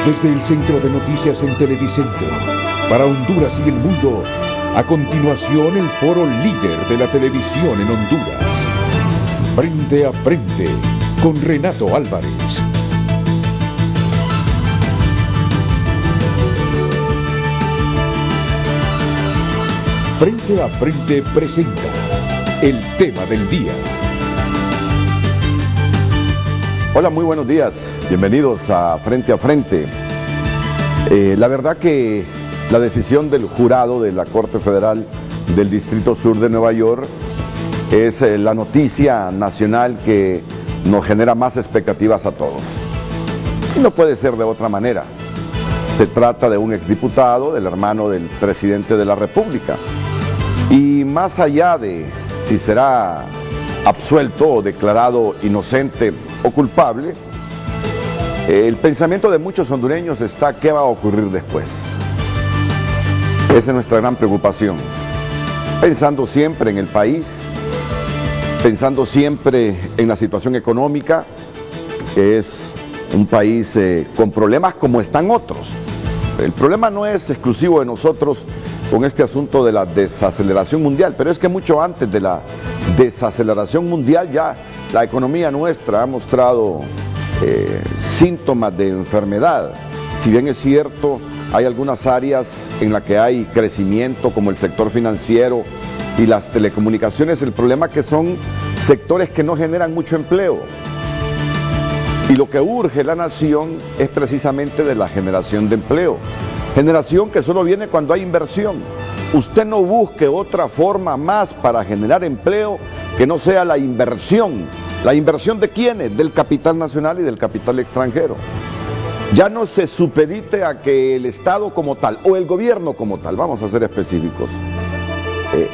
Desde el Centro de Noticias en Televicentro, para Honduras y el mundo, a continuación el foro líder de la televisión en Honduras. Frente a frente, con Renato Álvarez. Frente a frente presenta el tema del día. Hola, muy buenos días. Bienvenidos a Frente a Frente. La verdad que la decisión del jurado de la Corte Federal del Distrito Sur de Nueva York es la noticia nacional que nos genera más expectativas a todos. Y no puede ser de otra manera. Se trata de un exdiputado, del hermano del presidente de la República. Y más allá de si será absuelto o declarado inocente o culpable, el pensamiento de muchos hondureños está ¿qué va a ocurrir después? Esa es nuestra gran preocupación. Pensando siempre en el país, pensando siempre en la situación económica, que es un país con problemas como están otros. El problema no es exclusivo de nosotros con este asunto de la desaceleración mundial, pero es que mucho antes de la desaceleración mundial ya la economía nuestra ha mostrado síntomas de enfermedad. Si bien es cierto, hay algunas áreas en las que hay crecimiento, como el sector financiero y las telecomunicaciones, el problema es que son sectores que no generan mucho empleo. Y lo que urge la nación es precisamente de la generación de empleo. Generación que solo viene cuando hay inversión. Usted no busque otra forma más para generar empleo que no sea la inversión. ¿La inversión de quiénes? Del capital nacional y del capital extranjero. Ya no se supedite a que el Estado como tal, o el gobierno como tal, vamos a ser específicos,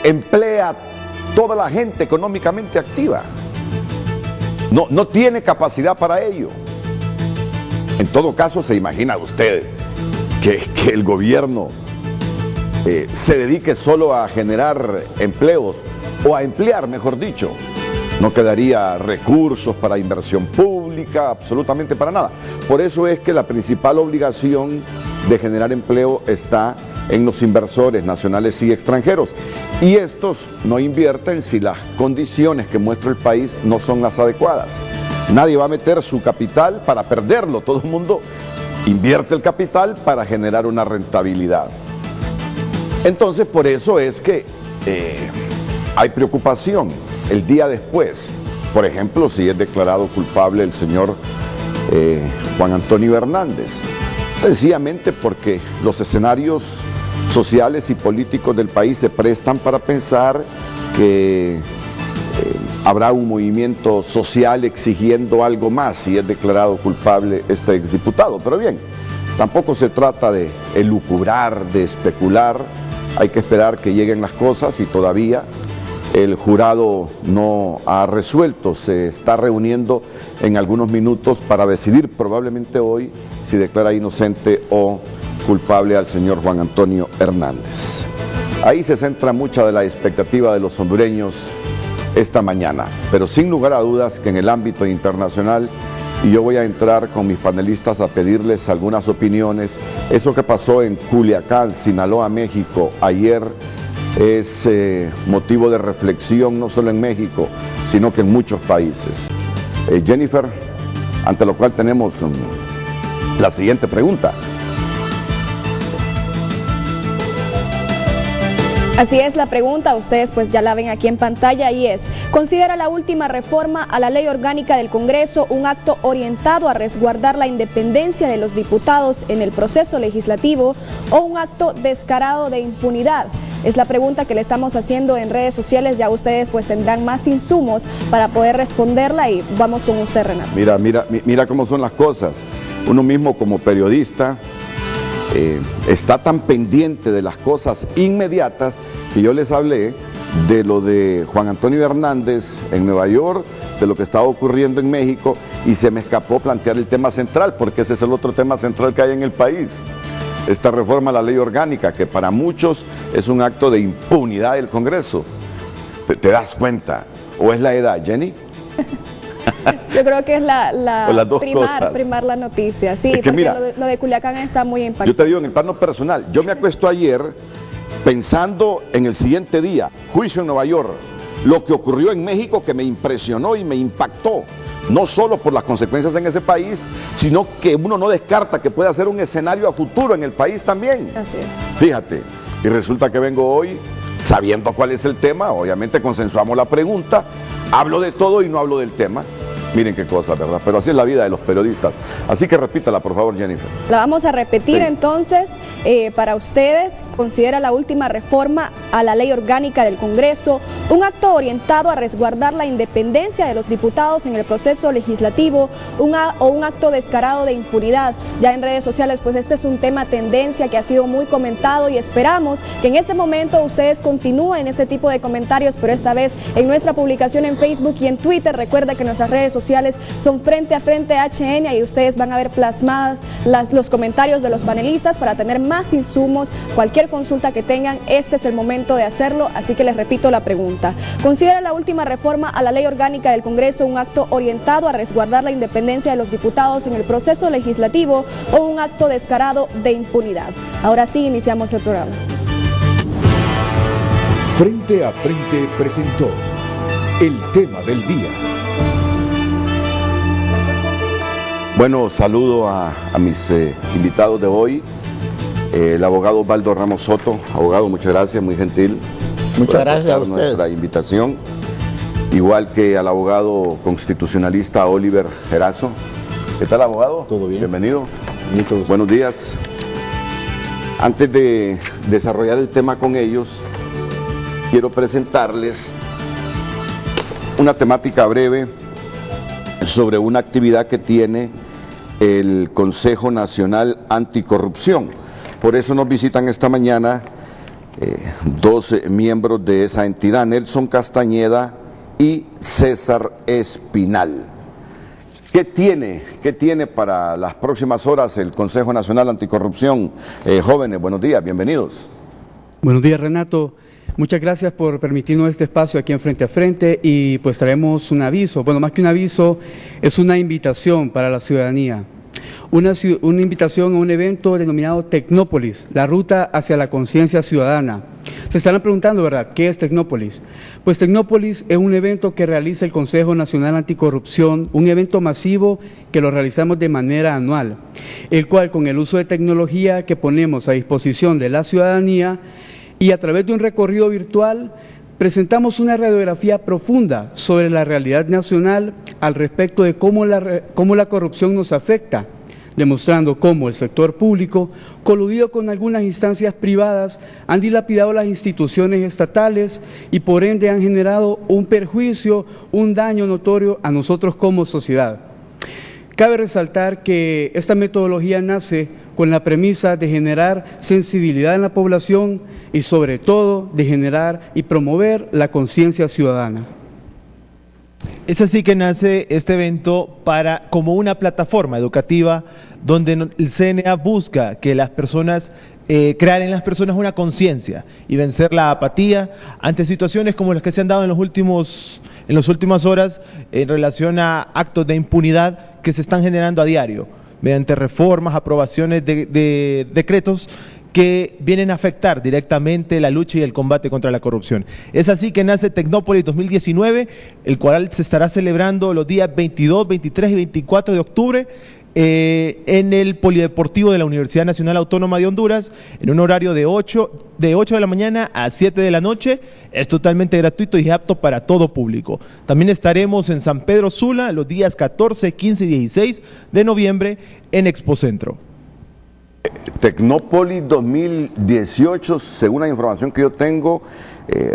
emplea toda la gente económicamente activa. No tiene capacidad para ello. En todo caso, se imagina usted que el gobierno se dedique solo a generar empleos, o a emplear, mejor dicho. No quedaría recursos para inversión pública, absolutamente para nada. Por eso es que la principal obligación de generar empleo está en los inversores nacionales y extranjeros. Y estos no invierten si las condiciones que muestra el país no son las adecuadas. Nadie va a meter su capital para perderlo. Todo el mundo invierte el capital para generar una rentabilidad. Entonces, por eso es que hay preocupación el día después. Por ejemplo, si es declarado culpable el señor Juan Antonio Hernández. Sencillamente porque los escenarios sociales y políticos del país se prestan para pensar que habrá un movimiento social exigiendo algo más si es declarado culpable este exdiputado. Pero bien, tampoco se trata de elucubrar, de especular. Hay que esperar que lleguen las cosas y todavía el jurado no ha resuelto. Se está reuniendo en algunos minutos para decidir probablemente hoy si declara inocente o culpable al señor Juan Antonio Hernández. Ahí se centra mucha de la expectativa de los hondureños esta mañana, pero sin lugar a dudas que en el ámbito internacional, y yo voy a entrar con mis panelistas a pedirles algunas opiniones, eso que pasó en Culiacán, Sinaloa, México, ayer, es motivo de reflexión no solo en México, sino que en muchos países. Jennifer, ante lo cual tenemos la siguiente pregunta. Así es la pregunta, ustedes pues ya la ven aquí en pantalla y es: ¿considera la última reforma a la ley orgánica del Congreso un acto orientado a resguardar la independencia de los diputados en el proceso legislativo o un acto descarado de impunidad? Es la pregunta que le estamos haciendo en redes sociales. Ya ustedes pues tendrán más insumos para poder responderla y vamos con usted, Renato. Mira cómo son las cosas. Uno mismo como periodista está tan pendiente de las cosas inmediatas que yo les hablé de lo de Juan Antonio Hernández en Nueva York, de lo que estaba ocurriendo en México, y se me escapó plantear el tema central, porque ese es el otro tema central que hay en el país. Esta reforma a la ley orgánica, que para muchos es un acto de impunidad del Congreso. ¿Te das cuenta? ¿O es la edad, Jenny? Yo creo que es O las dos cosas. primar la noticia, sí, Es que porque mira, lo de Culiacán está muy Yo impactante. te digo, en el plano personal, yo me acuesto ayer pensando en el siguiente día, juicio en Nueva York, lo que ocurrió en México que me impresionó y me impactó, no solo por las consecuencias en ese país, sino que uno no descarta que pueda ser un escenario a futuro en el país también. Así es. Fíjate, y resulta que vengo hoy sabiendo cuál es el tema, obviamente consensuamos la pregunta, hablo de todo y no hablo del tema. Miren qué cosa, ¿verdad? Pero así es la vida de los periodistas. Así que repítala, por favor, Jennifer. La vamos a repetir Sí. entonces para ustedes. Considera la última reforma a la ley orgánica del Congreso un acto orientado a resguardar la independencia de los diputados en el proceso legislativo o un acto descarado de impunidad. Ya en redes sociales, pues este es un tema tendencia que ha sido muy comentado y esperamos que en este momento ustedes continúen ese tipo de comentarios, pero esta vez en nuestra publicación en Facebook y en Twitter. Recuerda que nuestras redes sociales son Frente a Frente HN y ustedes van a ver plasmadas los comentarios de los panelistas para tener más insumos. Cualquier consulta que tengan, este es el momento de hacerlo, así que les repito la pregunta. ¿Considera la última reforma a la ley orgánica del Congreso un acto orientado a resguardar la independencia de los diputados en el proceso legislativo o un acto descarado de impunidad? Ahora sí, iniciamos el programa. Frente a Frente presentó el tema del día. Bueno, saludo a mis invitados de hoy, el abogado Osvaldo Ramos Soto. Abogado, muchas gracias, muy gentil. Muchas por gracias a aceptar usted. nuestra invitación. Igual que al abogado constitucionalista Oliver Gerazo. ¿Qué tal, abogado? Todo bien. Bienvenido. Mucho gusto. Buenos días. Antes de desarrollar el tema con ellos, quiero presentarles una temática breve sobre una actividad que tiene el Consejo Nacional Anticorrupción. Por eso nos visitan esta mañana dos miembros de esa entidad, Nelson Castañeda y César Espinal. ¿Qué tiene para las próximas horas el Consejo Nacional Anticorrupción? Jóvenes, buenos días, bienvenidos. Buenos días, Renato. Muchas gracias por permitirnos este espacio aquí en Frente a Frente y pues traemos un aviso, bueno, más que un aviso, es una invitación para la ciudadanía. Una invitación a un evento denominado Tecnópolis, la ruta hacia la conciencia ciudadana. Se estarán preguntando, ¿verdad?, ¿qué es Tecnópolis? Pues Tecnópolis es un evento que realiza el Consejo Nacional Anticorrupción, un evento masivo que lo realizamos de manera anual, el cual con el uso de tecnología que ponemos a disposición de la ciudadanía y a través de un recorrido virtual presentamos una radiografía profunda sobre la realidad nacional al respecto de cómo la corrupción nos afecta, demostrando cómo el sector público, coludido con algunas instancias privadas, han dilapidado las instituciones estatales y por ende han generado un perjuicio, un daño notorio a nosotros como sociedad. Cabe resaltar que esta metodología nace con la premisa de generar sensibilidad en la población y sobre todo de generar y promover la conciencia ciudadana. Es así que nace este evento como una plataforma educativa donde el CNA busca que las personas crear en las personas una conciencia y vencer la apatía ante situaciones como las que se han dado en las últimas horas en relación a actos de impunidad que se están generando a diario mediante reformas, aprobaciones de decretos que vienen a afectar directamente la lucha y el combate contra la corrupción. Es así que nace Tecnópolis 2019, el cual se estará celebrando los días 22, 23 y 24 de octubre en el Polideportivo de la Universidad Nacional Autónoma de Honduras, en un horario de 8 de la mañana a 7 de la noche. Es totalmente gratuito y apto para todo público. También estaremos en San Pedro Sula los días 14, 15 y 16 de noviembre en Expocentro. Tecnópolis 2018, según la información que yo tengo,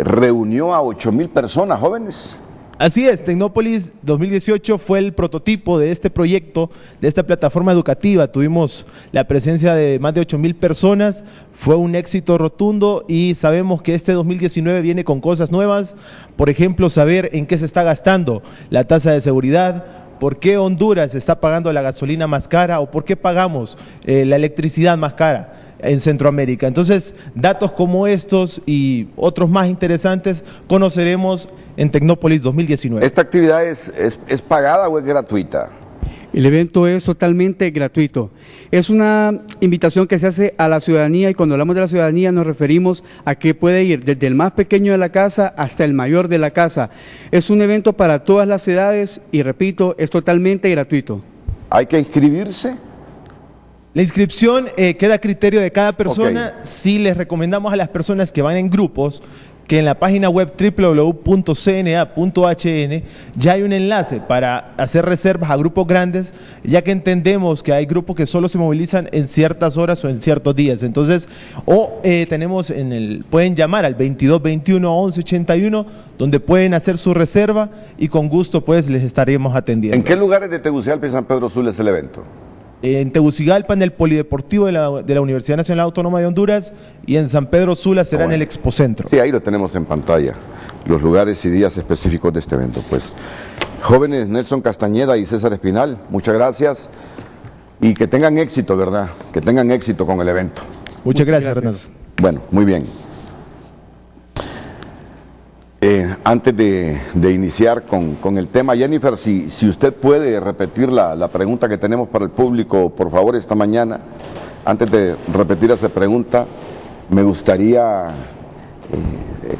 reunió a 8,000 personas, jóvenes. Así es, Tecnópolis 2018 fue el prototipo de este proyecto, de esta plataforma educativa. Tuvimos la presencia de más de 8,000 personas, fue un éxito rotundo y sabemos que este 2019 viene con cosas nuevas. Por ejemplo, saber en qué se está gastando la tasa de seguridad, por qué Honduras está pagando la gasolina más cara o por qué pagamos la electricidad más cara. en Centroamérica. Entonces, datos como estos y otros más interesantes conoceremos en Tecnópolis 2019. ¿Esta actividad es pagada o es gratuita? El evento es totalmente gratuito. Es una invitación que se hace a la ciudadanía, y cuando hablamos de la ciudadanía nos referimos a que puede ir desde el más pequeño de la casa hasta el mayor de la casa. Es un evento para todas las edades y, repito, es totalmente gratuito. ¿Hay que inscribirse? La inscripción queda a criterio de cada persona. Ok. Sí les recomendamos a las personas que van en grupos que en la página web www.cna.hn ya hay un enlace para hacer reservas a grupos grandes, ya que entendemos que hay grupos que solo se movilizan en ciertas horas o en ciertos días. Entonces, tenemos pueden llamar al 22 21 11 81, donde pueden hacer su reserva y con gusto pues les estaremos atendiendo. ¿En qué lugares de Tegucigalpa y San Pedro Sula es el evento? En Tegucigalpa, en el Polideportivo de la Universidad Nacional Autónoma de Honduras, y en San Pedro Sula será en el Expocentro. Sí, ahí lo tenemos en pantalla, los lugares y días específicos de este evento. Pues, jóvenes Nelson Castañeda y César Espinal, muchas gracias y que tengan éxito, ¿verdad? Que tengan éxito con el evento. Muchas gracias, Fernando. Bueno, muy bien. Antes de iniciar con el tema, Jennifer, si usted puede repetir la pregunta que tenemos para el público, por favor, esta mañana. Antes de repetir esa pregunta, me gustaría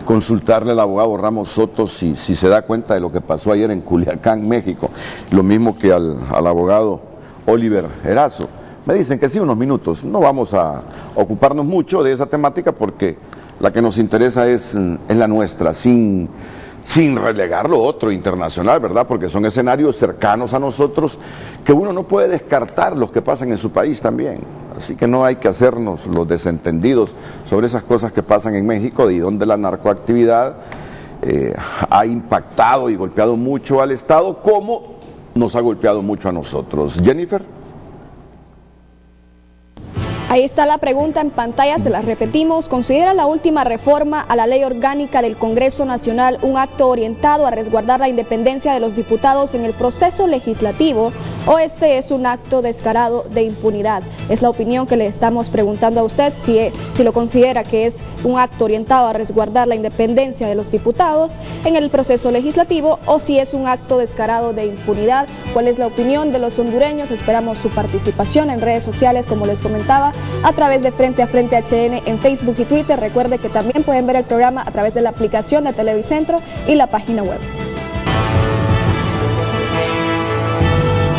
consultarle al abogado Ramos Soto si se da cuenta de lo que pasó ayer en Culiacán, México. Lo mismo que al abogado Oliver Erazo. Me dicen que sí, unos minutos. No vamos a ocuparnos mucho de esa temática porque la que nos interesa es la nuestra, sin relegar lo otro internacional, ¿verdad? Porque son escenarios cercanos a nosotros que uno no puede descartar los que pasan en su país también. Así que no hay que hacernos los desentendidos sobre esas cosas que pasan en México y donde la narcoactividad ha impactado y golpeado mucho al Estado, como nos ha golpeado mucho a nosotros. Jennifer. Ahí está la pregunta en pantalla, se la repetimos. ¿Considera la última reforma a la Ley Orgánica del Congreso Nacional un acto orientado a resguardar la independencia de los diputados en el proceso legislativo o este es un acto descarado de impunidad? Es la opinión que le estamos preguntando a usted, si lo considera que es un acto orientado a resguardar la independencia de los diputados en el proceso legislativo o si es un acto descarado de impunidad. ¿Cuál es la opinión de los hondureños? Esperamos su participación en redes sociales, como les comentaba, a través de Frente a Frente HN en Facebook y Twitter. Recuerde que también pueden ver el programa a través de la aplicación de Televicentro y la página web.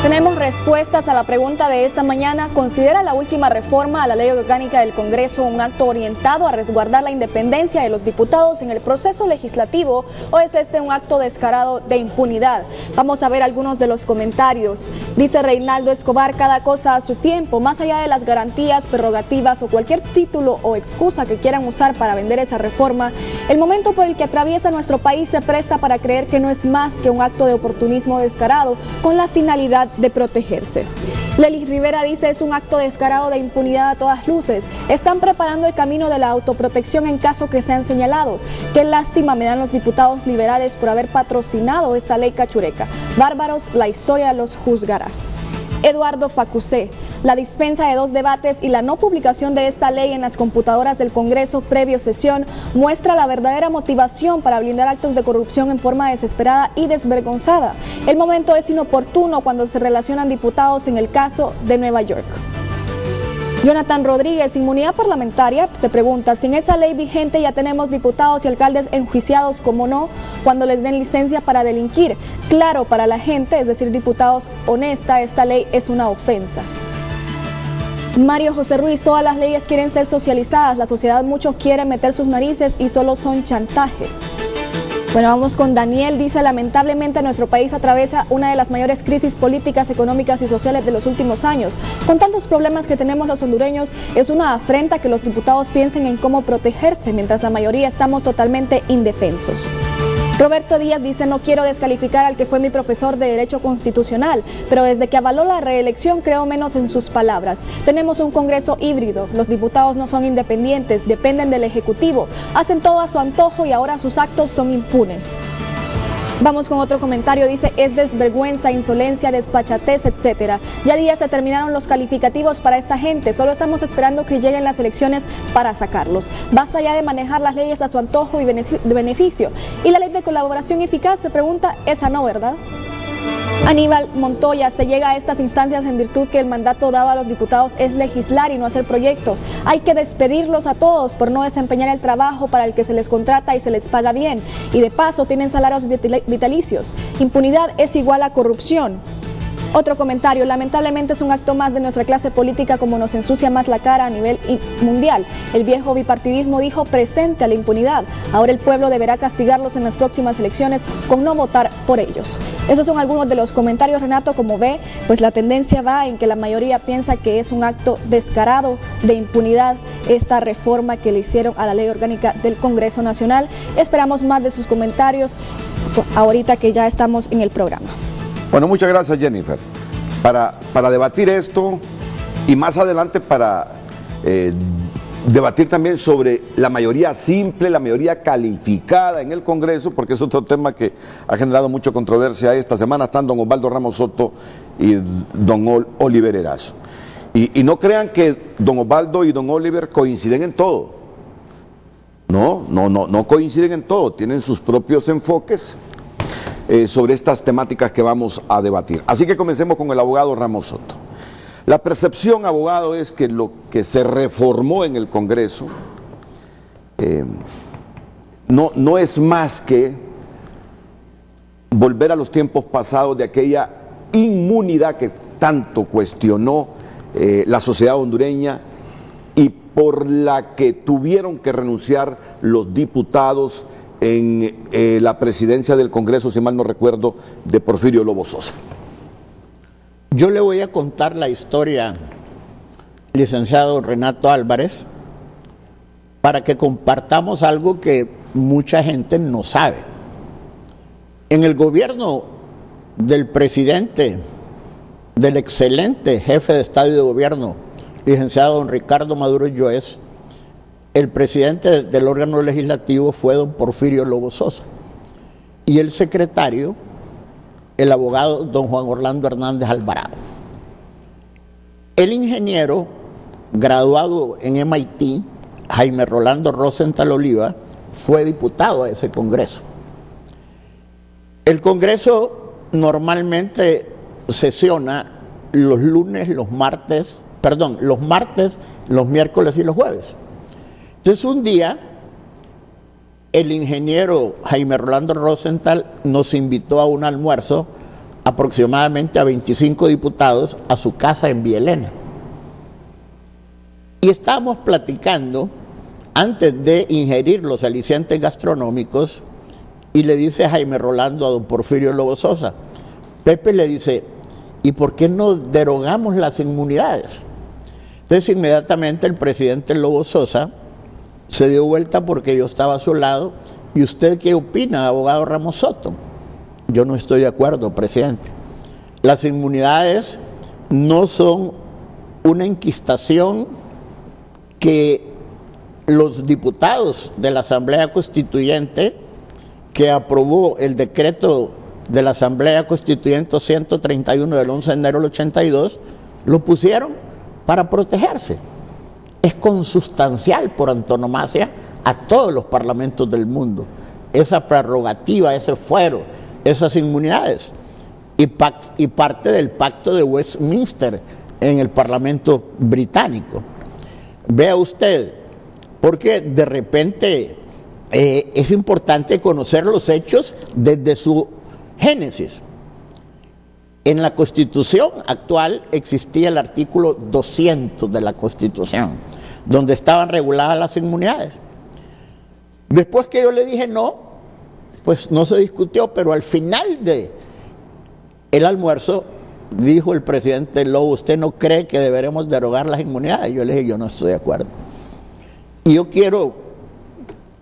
Tenemos respuestas a la pregunta de esta mañana. ¿Considera la última reforma a la Ley Orgánica del Congreso un acto orientado a resguardar la independencia de los diputados en el proceso legislativo o es este un acto descarado de impunidad? Vamos a ver algunos de los comentarios. Dice Reinaldo Escobar: cada cosa a su tiempo, más allá de las garantías, prerrogativas o cualquier título o excusa que quieran usar para vender esa reforma, el momento por el que atraviesa nuestro país se presta para creer que no es más que un acto de oportunismo descarado con la finalidad de protegerse. Lelis Rivera dice: es un acto descarado de impunidad a todas luces. Están preparando el camino de la autoprotección en caso que sean señalados. Qué lástima me dan los diputados liberales por haber patrocinado esta ley cachureca. Bárbaros, la historia los juzgará. Eduardo Facusé: la dispensa de 2 debates y la no publicación de esta ley en las computadoras del Congreso previo sesión muestra la verdadera motivación para blindar actos de corrupción en forma desesperada y desvergonzada. El momento es inoportuno cuando se relacionan diputados en el caso de Nueva York. Jonathan Rodríguez: inmunidad parlamentaria, se pregunta, sin esa ley vigente ya tenemos diputados y alcaldes enjuiciados, ¿cómo no?, cuando les den licencia para delinquir. Claro, para la gente, es decir, diputados honesta, esta ley es una ofensa. Mario José Ruiz: todas las leyes quieren ser socializadas, la sociedad muchos quieren meter sus narices y solo son chantajes. Bueno, vamos con Daniel. Dice: lamentablemente nuestro país atraviesa una de las mayores crisis políticas, económicas y sociales de los últimos años. Con tantos problemas que tenemos los hondureños, es una afrenta que los diputados piensen en cómo protegerse, mientras la mayoría estamos totalmente indefensos. Roberto Díaz dice: no quiero descalificar al que fue mi profesor de Derecho Constitucional, pero desde que avaló la reelección creo menos en sus palabras. Tenemos un Congreso híbrido, los diputados no son independientes, dependen del Ejecutivo, hacen todo a su antojo y ahora sus actos son impunes. Vamos con otro comentario, dice, es desvergüenza, insolencia, desfachatez, etcétera. Ya días se terminaron los calificativos para esta gente, solo estamos esperando que lleguen las elecciones para sacarlos. Basta ya de manejar las leyes a su antojo y beneficio. ¿Y la ley de colaboración eficaz? Se pregunta, esa no, ¿verdad? Aníbal Montoya, se llega a estas instancias en virtud que el mandato dado a los diputados es legislar y no hacer proyectos. Hay que despedirlos a todos por no desempeñar el trabajo para el que se les contrata y se les paga bien. Y de paso tienen salarios vitalicios. Impunidad es igual a corrupción. Otro comentario, lamentablemente es un acto más de nuestra clase política como nos ensucia más la cara a nivel mundial. El viejo bipartidismo dijo presente a la impunidad. Ahora el pueblo deberá castigarlos en las próximas elecciones con no votar por ellos. Esos son algunos de los comentarios, Renato. Como ve, pues la tendencia va en que la mayoría piensa que es un acto descarado de impunidad esta reforma que le hicieron a la ley orgánica del Congreso Nacional. Esperamos más de sus comentarios ahorita que ya estamos en el programa. Bueno, muchas gracias, Jennifer. Para debatir esto y más adelante para debatir también sobre la mayoría simple, la mayoría calificada en el Congreso, porque es otro tema que ha generado mucha controversia esta semana. Están don Osvaldo Ramos Soto y don Oliver Erazo. Y no crean que don Osvaldo y don Oliver coinciden en todo. No coinciden en todo, tienen sus propios enfoques sobre estas temáticas que vamos a debatir. Así que comencemos con el abogado Ramos Soto. La percepción, abogado, es que lo que se reformó en el Congreso no es más que volver a los tiempos pasados de aquella inmunidad que tanto cuestionó la sociedad hondureña y por la que tuvieron que renunciar los diputados en la presidencia del Congreso, si mal no recuerdo, de Porfirio Lobo Sosa. Yo le voy a contar la historia, licenciado Renato Álvarez, para que compartamos algo que mucha gente no sabe. En el gobierno del presidente, del excelente jefe de Estado y de Gobierno, licenciado don Ricardo Maduro Lluez, el presidente del órgano legislativo fue don Porfirio Lobo Sosa y el secretario, el abogado don Juan Orlando Hernández Alvarado. El ingeniero graduado en MIT, Jaime Rolando Rosenthal Oliva, fue diputado a ese Congreso. El Congreso normalmente sesiona los martes, los miércoles y los jueves. Entonces un día el ingeniero Jaime Rolando Rosenthal nos invitó a un almuerzo aproximadamente a 25 diputados a su casa en Vía Elena. Y estábamos platicando antes de ingerir los alicientes gastronómicos y le dice Jaime Rolando a don Porfirio Lobo Sosa, Pepe le dice, ¿y por qué no derogamos las inmunidades? Entonces inmediatamente el presidente Lobo Sosa se dio vuelta porque yo estaba a su lado. ¿Y usted qué opina, abogado Ramos Soto? Yo no estoy de acuerdo, presidente. Las inmunidades no son una enquistación que los diputados de la Asamblea Constituyente, que aprobó el decreto de la Asamblea Constituyente 131 del 11 de enero del 82, lo pusieron para protegerse. Es consustancial por antonomasia a todos los parlamentos del mundo, esa prerrogativa, ese fuero, esas inmunidades, y parte del pacto de Westminster en el Parlamento británico. Vea usted, porque de repente es importante conocer los hechos desde su génesis. En la Constitución actual existía el artículo 200 de la Constitución, donde estaban reguladas las inmunidades. Después que yo le dije no, pues no se discutió, pero al final del almuerzo dijo el presidente Lobo, ¿usted no cree que deberemos derogar las inmunidades? Yo le dije, yo no estoy de acuerdo. Y yo quiero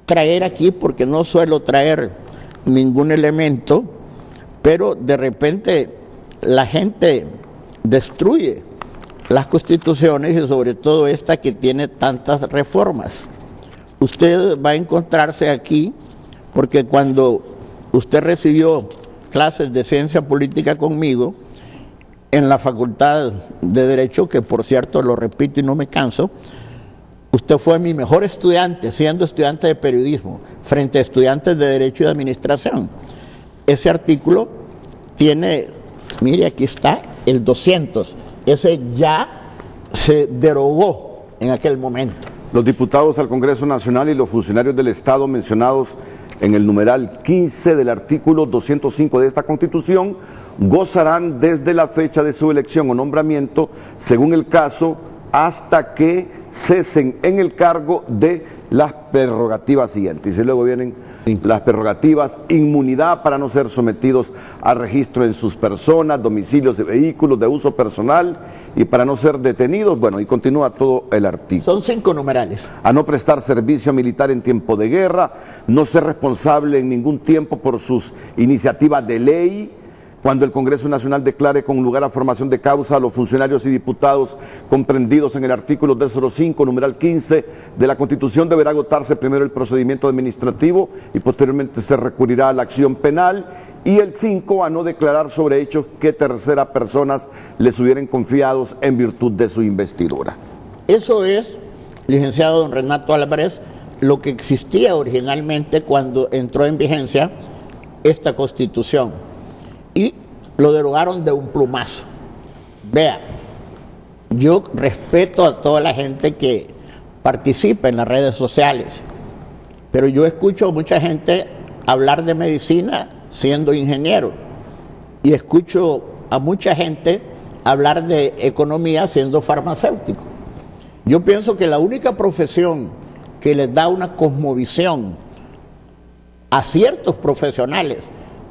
traer aquí, porque no suelo traer ningún elemento, pero de repente la gente destruye las constituciones y sobre todo esta que tiene tantas reformas. Usted va a encontrarse aquí porque cuando usted recibió clases de ciencia política conmigo en la Facultad de Derecho, que por cierto, lo repito y no me canso, usted fue mi mejor estudiante, siendo estudiante de periodismo, frente a estudiantes de Derecho y de Administración. Ese artículo tiene, mire, aquí está, el 200. Ese ya se derogó en aquel momento. Los diputados al Congreso Nacional y los funcionarios del Estado mencionados en el numeral 15 del artículo 205 de esta Constitución gozarán desde la fecha de su elección o nombramiento, según el caso, hasta que cesen en el cargo de las prerrogativas siguientes. Y luego vienen las prerrogativas: inmunidad para no ser sometidos a registro en sus personas, domicilios de vehículos de uso personal y para no ser detenidos. Bueno, y continúa todo el artículo. Son 5 numerales. A no prestar servicio militar en tiempo de guerra, no ser responsable en ningún tiempo por sus iniciativas de ley. Cuando el Congreso Nacional declare con lugar a formación de causa a los funcionarios y diputados comprendidos en el artículo 205, numeral 15 de la Constitución, deberá agotarse primero el procedimiento administrativo y posteriormente se recurrirá a la acción penal. Y el 5, a no declarar sobre hechos que terceras personas les hubieran confiados en virtud de su investidura. Eso es, licenciado don Renato Álvarez, lo que existía originalmente cuando entró en vigencia esta Constitución. Y lo derogaron de un plumazo. Vea, yo respeto a toda la gente que participa en las redes sociales, pero yo escucho a mucha gente hablar de medicina siendo ingeniero y escucho a mucha gente hablar de economía siendo farmacéutico. Yo pienso que la única profesión que les da una cosmovisión a ciertos profesionales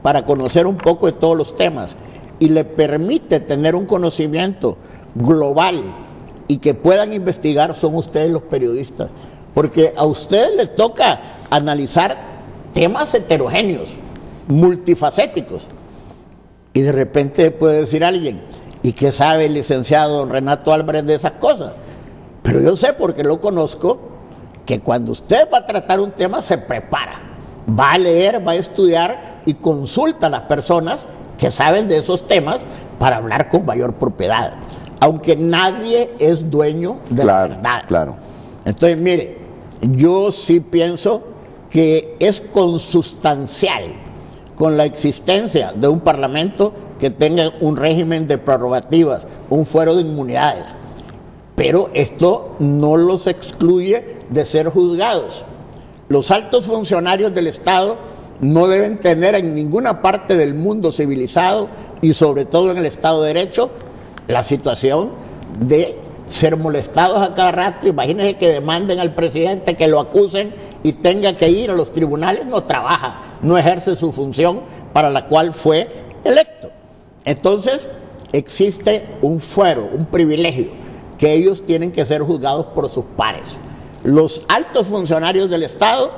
para conocer un poco de todos los temas y le permite tener un conocimiento global y que puedan investigar, son ustedes los periodistas, porque a ustedes les toca analizar temas heterogéneos, multifacéticos, y de repente puede decir alguien: ¿y qué sabe el licenciado don Renato Álvarez de esas cosas? Pero yo sé, porque lo conozco, que cuando usted va a tratar un tema se prepara, va a leer, va a estudiar y consulta a las personas que saben de esos temas para hablar con mayor propiedad, aunque nadie es dueño de la verdad. Claro. Entonces, mire, yo sí pienso que es consustancial con la existencia de un parlamento que tenga un régimen de prerrogativas, un fuero de inmunidades, pero esto no los excluye de ser juzgados. Los altos funcionarios del Estado no deben tener en ninguna parte del mundo civilizado, y sobre todo en el Estado de Derecho, la situación de ser molestados a cada rato. Imagínense que demanden al presidente, que lo acusen y tenga que ir a los tribunales. No trabaja, no ejerce su función para la cual fue electo. Entonces, existe un fuero, un privilegio, que ellos tienen que ser juzgados por sus pares. Los altos funcionarios del Estado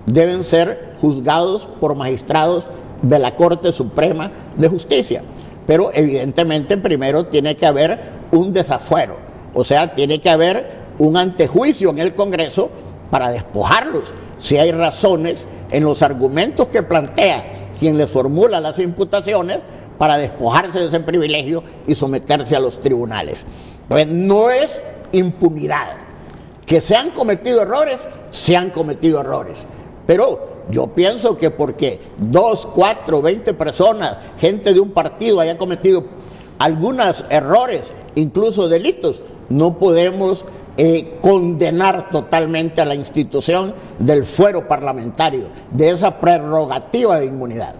deben ser juzgados por magistrados de la Corte Suprema de Justicia, pero evidentemente primero tiene que haber un desafuero, o sea, tiene que haber un antejuicio en el Congreso para despojarlos, si hay razones en los argumentos que plantea quien les formula las imputaciones, para despojarse de ese privilegio y someterse a los tribunales. Entonces, no es impunidad. Que se han cometido errores, se han cometido errores. Pero yo pienso que porque 2, 4, 20 personas, gente de un partido, haya cometido algunos errores, incluso delitos, no podemos condenar totalmente a la institución del fuero parlamentario, de esa prerrogativa de inmunidad.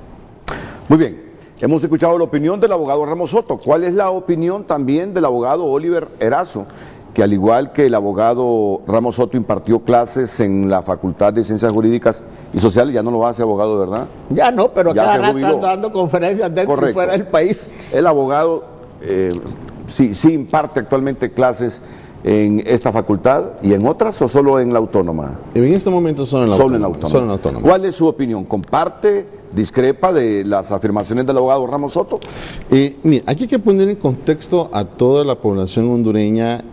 Muy bien, hemos escuchado la opinión del abogado Ramos Soto. ¿Cuál es la opinión también del abogado Oliver Erazo, que al igual que el abogado Ramos Soto impartió clases en la Facultad de Ciencias Jurídicas y Sociales? Ya no lo hace, abogado, ¿verdad? Ya no, pero ya cada rato anda dando conferencias dentro y fuera del país. El abogado sí imparte actualmente clases en esta facultad y en otras, ¿o solo en la autónoma? En este momento solo en la autónoma. Solo en la autónoma. ¿Cuál es su opinión? ¿Comparte, discrepa de las afirmaciones del abogado Ramos Soto? Mira, aquí hay que poner en contexto a toda la población hondureña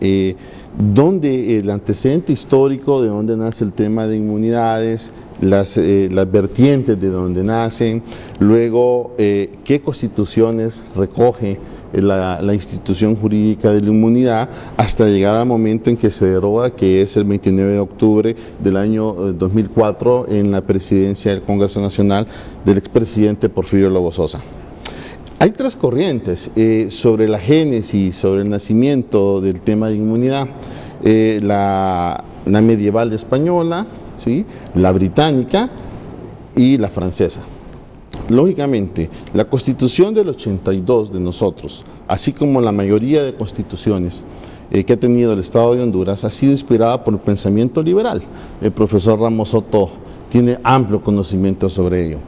donde el antecedente histórico de donde nace el tema de inmunidades las vertientes de donde nacen, luego qué constituciones recoge la institución jurídica de la inmunidad, hasta llegar al momento en que se deroga, que es el 29 de octubre del año 2004, en la presidencia del Congreso Nacional del expresidente Porfirio Lobo Sosa. Hay tres corrientes sobre la génesis, sobre el nacimiento del tema de inmunidad. La medieval española, ¿sí?, la británica y la francesa. Lógicamente, la Constitución del 82 de nosotros, así como la mayoría de constituciones que ha tenido el Estado de Honduras, ha sido inspirada por el pensamiento liberal. El profesor Ramos Soto tiene amplio conocimiento sobre ello.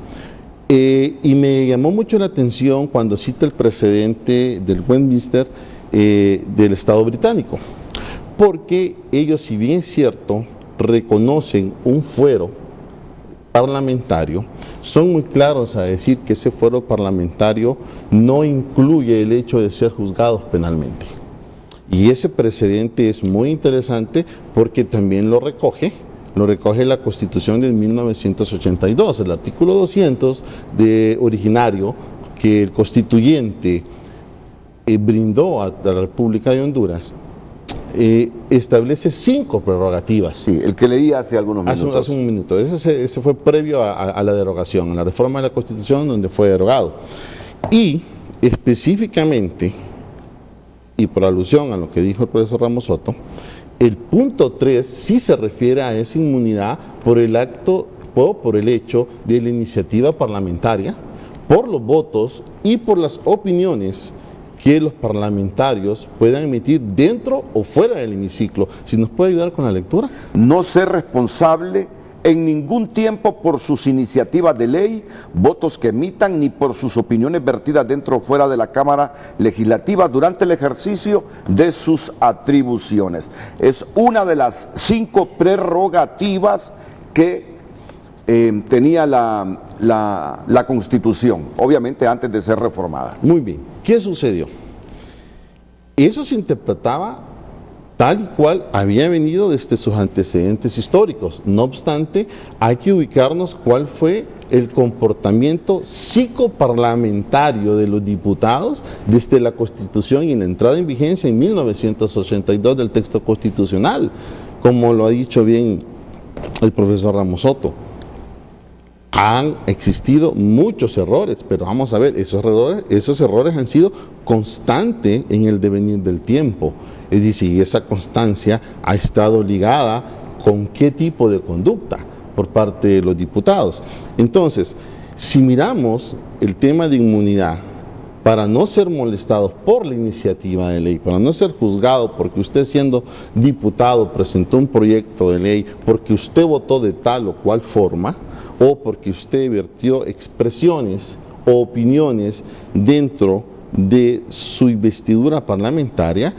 Y me llamó mucho la atención cuando cita el precedente del Westminster del Estado británico, porque ellos, si bien es cierto, reconocen un fuero parlamentario, son muy claros a decir que ese fuero parlamentario no incluye el hecho de ser juzgados penalmente. Y ese precedente es muy interesante porque también lo recoge la Constitución de 1982, el artículo 200 originario que el constituyente brindó a la República de Honduras. Establece 5 prerrogativas. Sí, el que leí hace algunos minutos. Hace un minuto. Ese fue previo a la derogación, a la reforma de la Constitución, donde fue derogado. Y específicamente, y por alusión a lo que dijo el profesor Ramos Soto, el punto 3 sí se refiere a esa inmunidad por el acto o por el hecho de la iniciativa parlamentaria, por los votos y por las opiniones que los parlamentarios puedan emitir dentro o fuera del hemiciclo. Si nos puede ayudar con la lectura. No ser responsable en ningún tiempo por sus iniciativas de ley, votos que emitan, ni por sus opiniones vertidas dentro o fuera de la Cámara Legislativa durante el ejercicio de sus atribuciones. Es una de las 5 prerrogativas que tenía la Constitución, obviamente antes de ser reformada. Muy bien, ¿qué sucedió? Eso se interpretaba tal y cual había venido desde sus antecedentes históricos. No obstante, hay que ubicarnos cuál fue el comportamiento psicoparlamentario de los diputados desde la Constitución y la entrada en vigencia en 1982 del texto constitucional, como lo ha dicho bien el profesor Ramos Soto. Han existido muchos errores, pero vamos a ver, esos errores han sido constantes en el devenir del tiempo. Es decir, esa constancia ha estado ligada con qué tipo de conducta por parte de los diputados. Entonces, si miramos el tema de inmunidad, para no ser molestados por la iniciativa de ley, para no ser juzgados porque usted, siendo diputado, presentó un proyecto de ley, porque usted votó de tal o cual forma, o porque usted vertió expresiones o opiniones dentro de su investidura parlamentaria,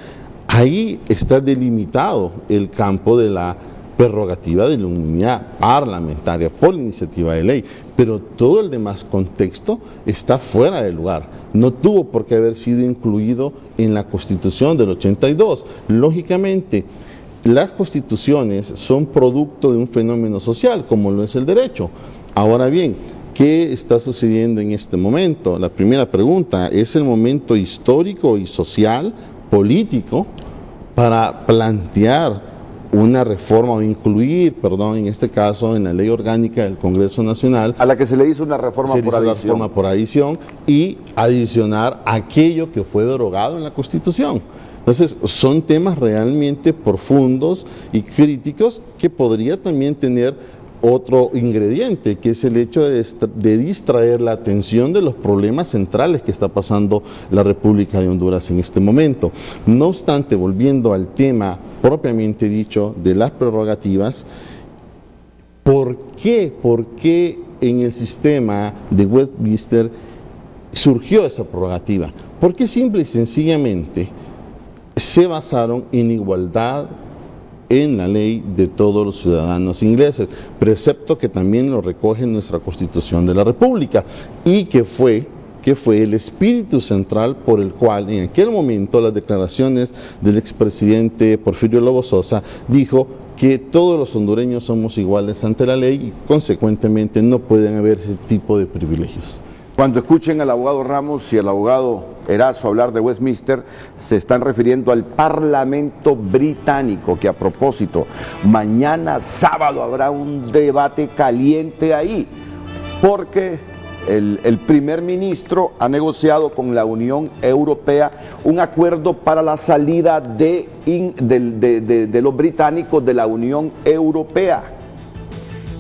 ahí está delimitado el campo de la prerrogativa de la inmunidad parlamentaria por la iniciativa de ley, pero todo el demás contexto está fuera de lugar. No tuvo por qué haber sido incluido en la Constitución del 82. Lógicamente, las constituciones son producto de un fenómeno social, como lo es el derecho. Ahora bien, ¿qué está sucediendo en este momento? La primera pregunta, ¿es el momento histórico y social, político, para plantear una reforma o incluir, en este caso, en la ley orgánica del Congreso Nacional, a la que se le hizo una reforma por adición y adicionar aquello que fue derogado en la Constitución? Entonces, son temas realmente profundos y críticos que podría también tener otro ingrediente, que es el hecho de distraer la atención de los problemas centrales que está pasando la República de Honduras en este momento. No obstante, volviendo al tema propiamente dicho de las prerrogativas, ¿por qué en el sistema de Westminster surgió esa prerrogativa? Porque simple y sencillamente se basaron en igualdad en la ley de todos los ciudadanos ingleses, precepto que también lo recoge nuestra Constitución de la República y que fue que fue el espíritu central por el cual en aquel momento las declaraciones del expresidente Porfirio Lobo Sosa dijo que todos los hondureños somos iguales ante la ley y consecuentemente no pueden haber ese tipo de privilegios. Cuando escuchen al abogado Ramos y al abogado Erazo hablar de Westminster, se están refiriendo al Parlamento británico, que a propósito, mañana sábado habrá un debate caliente ahí, porque el primer ministro ha negociado con la Unión Europea un acuerdo para la salida de los británicos de la Unión Europea.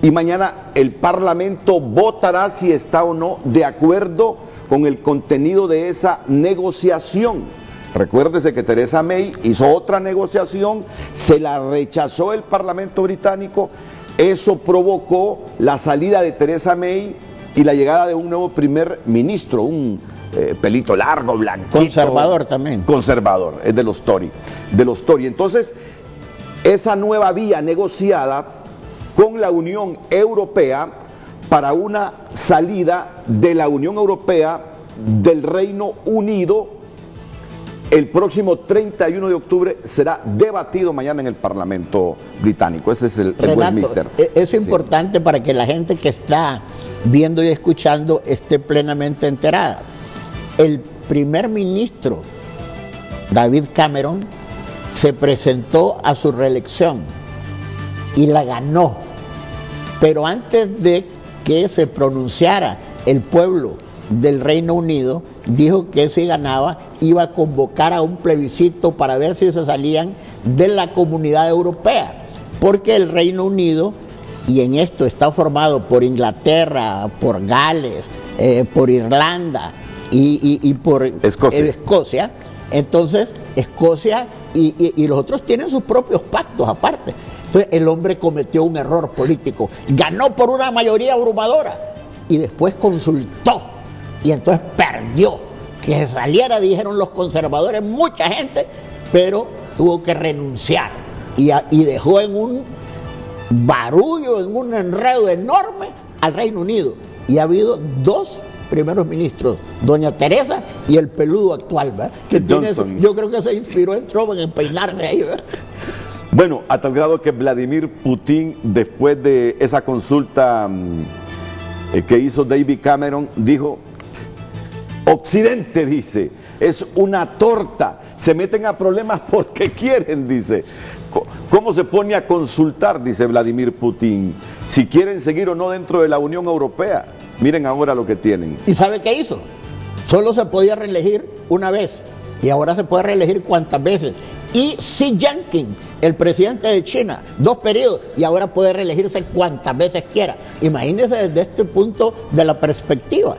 Y mañana el Parlamento votará si está o no de acuerdo con el contenido de esa negociación. Recuérdese que Theresa May hizo otra negociación, se la rechazó el Parlamento británico, eso provocó la salida de Theresa May y la llegada de un nuevo primer ministro, un pelito largo, blanquito. Conservador también. Conservador, es de los Tory. Entonces, esa nueva vía negociada con la Unión Europea para una salida de la Unión Europea del Reino Unido el próximo 31 de octubre será debatido mañana en el Parlamento británico. Ese es el Renato, Westminster. Es importante para que la gente que está viendo y escuchando esté plenamente enterada. El primer ministro David Cameron se presentó a su reelección y la ganó. Pero antes de que se pronunciara el pueblo del Reino Unido, dijo que si ganaba iba a convocar a un plebiscito para ver si se salían de la Comunidad Europea, porque el Reino Unido, y en esto está formado por Inglaterra, por Gales, por Irlanda y por Escocia, entonces Escocia y los otros tienen sus propios pactos aparte. Entonces el hombre cometió un error político, ganó por una mayoría abrumadora y después consultó y entonces perdió. Que se saliera, dijeron los conservadores, mucha gente, pero tuvo que renunciar y dejó en un barullo, en un enredo enorme al Reino Unido. Y ha habido dos primeros ministros, doña Teresa y el peludo actual, ¿verdad? Que tiene, yo creo que se inspiró en Trump en peinarse ahí, ¿verdad? Bueno, a tal grado que Vladimir Putin, después de esa consulta que hizo David Cameron, dijo: Occidente, dice, es una torta, se meten a problemas porque quieren, dice. ¿Cómo se pone a consultar, dice Vladimir Putin, si quieren seguir o no dentro de la Unión Europea? Miren ahora lo que tienen. ¿Y sabe qué hizo? Solo se podía reelegir una vez y ahora se puede reelegir cuantas veces. Y Xi Jinping, el presidente de China, 2 periodos y ahora puede reelegirse cuantas veces quiera. Imagínense desde este punto de la perspectiva.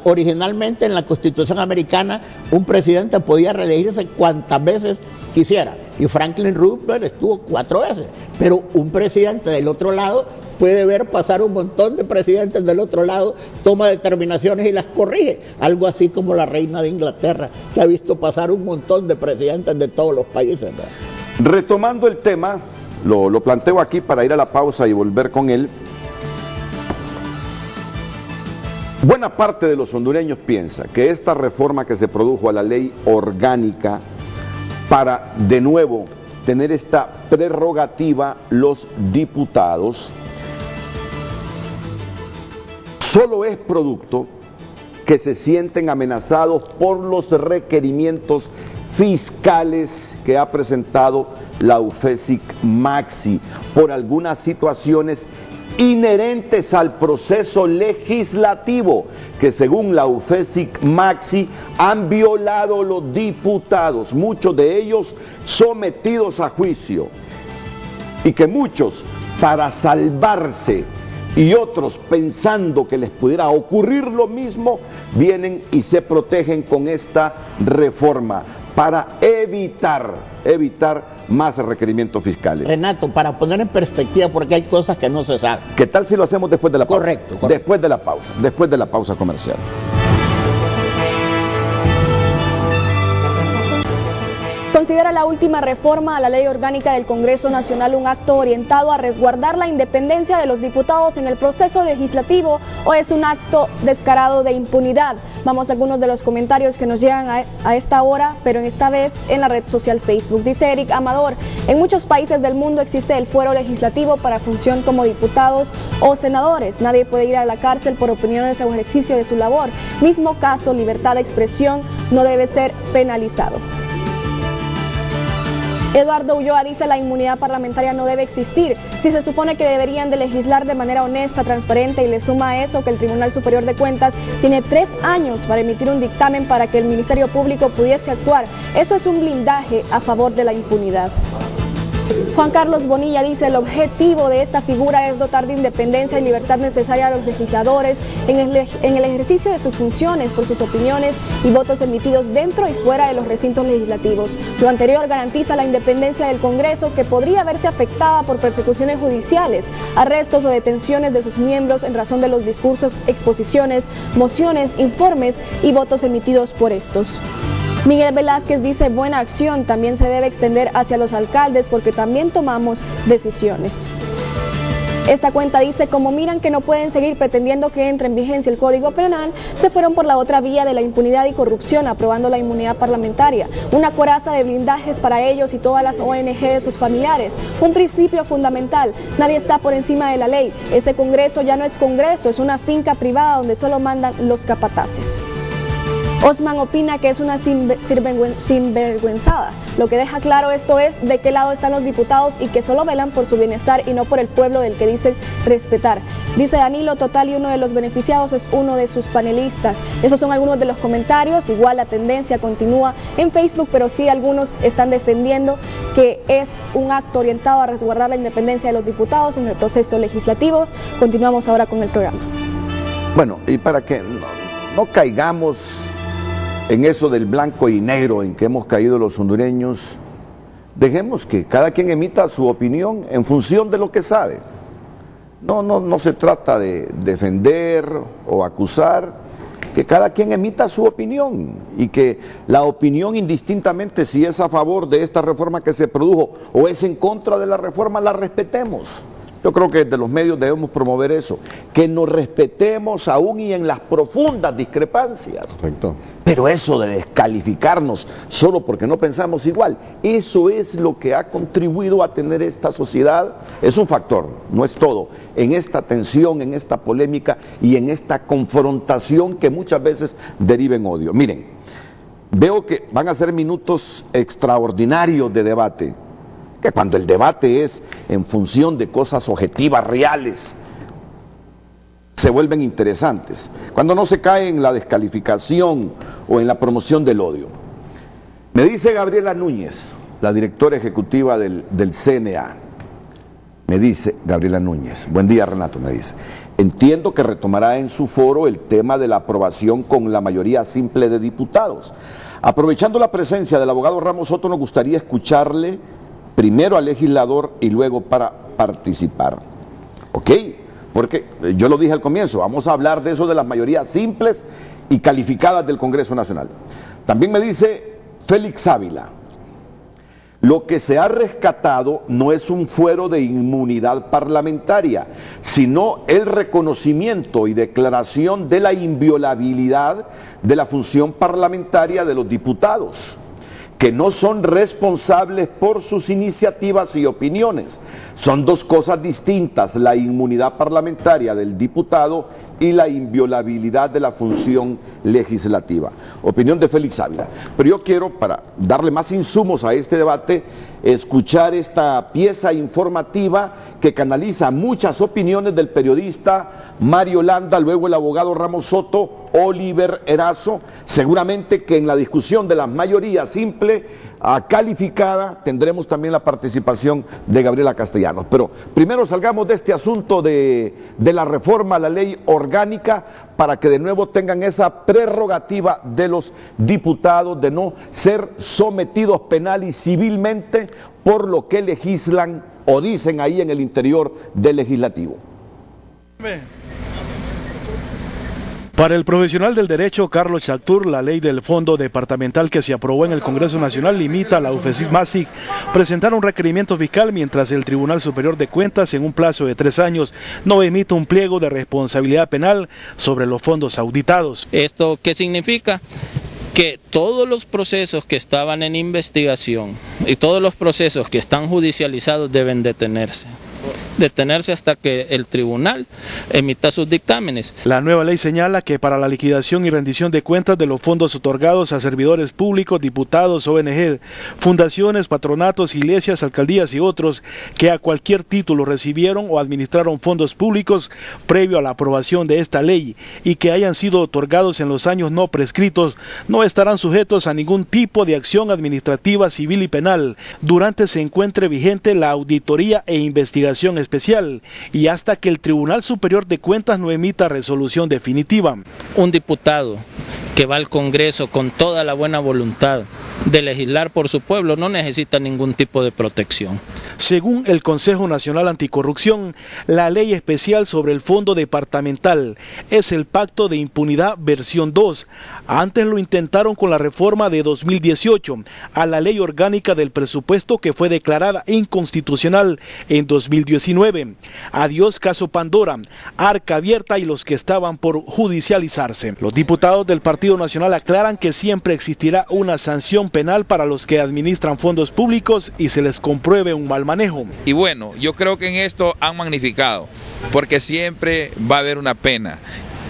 Originalmente en la Constitución americana un presidente podía reelegirse cuantas veces quisiera y Franklin Roosevelt estuvo 4 veces, pero un presidente del otro lado puede ver pasar un montón de presidentes del otro lado, toma determinaciones y las corrige, algo así como la reina de Inglaterra, que ha visto pasar un montón de presidentes de todos los países, ¿verdad? Retomando el tema, lo planteo aquí para ir a la pausa y volver con él. Buena parte de los hondureños piensa que esta reforma que se produjo a la ley orgánica para de nuevo tener esta prerrogativa los diputados solo es producto que se sienten amenazados por los requerimientos fiscales que ha presentado la UFESIC Maxi por algunas situaciones inherentes al proceso legislativo que según la UFESIC Maxi han violado los diputados, muchos de ellos sometidos a juicio, y que muchos para salvarse y otros pensando que les pudiera ocurrir lo mismo, vienen y se protegen con esta reforma para evitar más requerimientos fiscales. Renato, para poner en perspectiva, porque hay cosas que no se saben. ¿Qué tal si lo hacemos después de la pausa? Correcto. Después de la pausa comercial. Considera la última reforma a la Ley Orgánica del Congreso Nacional un acto orientado a resguardar la independencia de los diputados en el proceso legislativo o es un acto descarado de impunidad. Vamos a algunos de los comentarios que nos llegan a esta hora, pero en esta vez en la red social Facebook. Dice Eric Amador, en muchos países del mundo existe el fuero legislativo para función como diputados o senadores. Nadie puede ir a la cárcel por opiniones o ejercicio de su labor. Mismo caso, libertad de expresión no debe ser penalizado. Eduardo Ulloa dice la inmunidad parlamentaria no debe existir. Si se supone que deberían de legislar de manera honesta, transparente y le suma a eso que el Tribunal Superior de Cuentas tiene 3 años para emitir un dictamen para que el Ministerio Público pudiese actuar. Eso es un blindaje a favor de la impunidad. Juan Carlos Bonilla dice el objetivo de esta figura es dotar de independencia y libertad necesaria a los legisladores en el ejercicio de sus funciones por sus opiniones y votos emitidos dentro y fuera de los recintos legislativos. Lo anterior garantiza la independencia del Congreso, que podría verse afectada por persecuciones judiciales, arrestos o detenciones de sus miembros en razón de los discursos, exposiciones, mociones, informes y votos emitidos por estos. Miguel Velázquez dice buena acción también se debe extender hacia los alcaldes porque también tomamos decisiones. Esta cuenta dice, como miran que no pueden seguir pretendiendo que entre en vigencia el Código Penal, se fueron por la otra vía de la impunidad y corrupción, aprobando la inmunidad parlamentaria, una coraza de blindajes para ellos y todas las ONG de sus familiares, un principio fundamental, nadie está por encima de la ley, ese Congreso ya no es Congreso, es una finca privada donde solo mandan los capataces. Osman opina que es una sinvergüenzada. Lo que deja claro esto es de qué lado están los diputados y que solo velan por su bienestar y no por el pueblo del que dicen respetar. Dice Danilo Total y uno de los beneficiados es uno de sus panelistas. Esos son algunos de los comentarios. Igual la tendencia continúa en Facebook, pero sí algunos están defendiendo que es un acto orientado a resguardar la independencia de los diputados en el proceso legislativo. Continuamos ahora con el programa. Bueno, y para que no caigamos en eso del blanco y negro en que hemos caído los hondureños, dejemos que cada quien emita su opinión en función de lo que sabe. No se trata de defender o acusar, que cada quien emita su opinión y que la opinión, indistintamente si es a favor de esta reforma que se produjo o es en contra de la reforma, la respetemos. Yo creo que desde los medios debemos promover eso, que nos respetemos aún y en las profundas discrepancias. Correcto. Pero eso de descalificarnos solo porque no pensamos igual, eso es lo que ha contribuido a tener esta sociedad, es un factor, no es todo, en esta tensión, en esta polémica y en esta confrontación que muchas veces deriva en odio. Miren, veo que van a ser minutos extraordinarios de debate, que cuando el debate es en función de cosas objetivas, reales, se vuelven interesantes. Cuando no se cae en la descalificación o en la promoción del odio. Me dice Gabriela Núñez, la directora ejecutiva del CNA, me dice Gabriela Núñez, buen día Renato, me dice, entiendo que retomará en su foro el tema de la aprobación con la mayoría simple de diputados. Aprovechando la presencia del abogado Ramos Soto, nos gustaría escucharle primero al legislador y luego para participar. ¿Ok? Porque yo lo dije al comienzo, vamos a hablar de eso de las mayorías simples y calificadas del Congreso Nacional. También me dice Félix Ávila, lo que se ha rescatado no es un fuero de inmunidad parlamentaria, sino el reconocimiento y declaración de la inviolabilidad de la función parlamentaria de los diputados, que no son responsables por sus iniciativas y opiniones. Son dos cosas distintas, la inmunidad parlamentaria del diputado y la inviolabilidad de la función legislativa. Opinión de Félix Ávila. Pero yo quiero, para darle más insumos a este debate, escuchar esta pieza informativa que canaliza muchas opiniones del periodista Mario Landa, luego el abogado Ramos Soto, Oliver Erazo, seguramente que en la discusión de la mayoría simple calificada tendremos también la participación de Gabriela Castellanos. Pero primero salgamos de este asunto de la reforma a la ley orgánica para que de nuevo tengan esa prerrogativa de los diputados de no ser sometidos penal y civilmente por lo que legislan o dicen ahí en el interior del legislativo. Para el profesional del derecho Carlos Chactur, la ley del fondo departamental que se aprobó en el Congreso Nacional limita a la UFESIC-MASIC presentar un requerimiento fiscal mientras el Tribunal Superior de Cuentas en un plazo de 3 años no emite un pliego de responsabilidad penal sobre los fondos auditados. ¿Esto qué significa? Que todos los procesos que estaban en investigación y todos los procesos que están judicializados deben detenerse hasta que el tribunal emita sus dictámenes. La nueva ley señala que para la liquidación y rendición de cuentas de los fondos otorgados a servidores públicos, diputados, ONG, fundaciones, patronatos, iglesias, alcaldías y otros que a cualquier título recibieron o administraron fondos públicos previo a la aprobación de esta ley y que hayan sido otorgados en los años no prescritos, no estarán sujetos a ningún tipo de acción administrativa, civil y penal durante se encuentre vigente la auditoría e investigación especial y hasta que el Tribunal Superior de Cuentas no emita resolución definitiva. Un diputado que va al Congreso con toda la buena voluntad de legislar por su pueblo no necesita ningún tipo de protección. Según el Consejo Nacional Anticorrupción, la ley especial sobre el fondo departamental es el Pacto de Impunidad versión 2. Antes lo intentaron con la reforma de 2018 a la Ley Orgánica del Presupuesto que fue declarada inconstitucional en 2019. Adiós caso Pandora, arca abierta y los que estaban por judicializarse. Los diputados del Partido Nacional aclaran que siempre existirá una sanción penal para los que administran fondos públicos y se les compruebe un mal manejo. Y bueno, yo creo que en esto han magnificado, porque siempre va a haber una pena.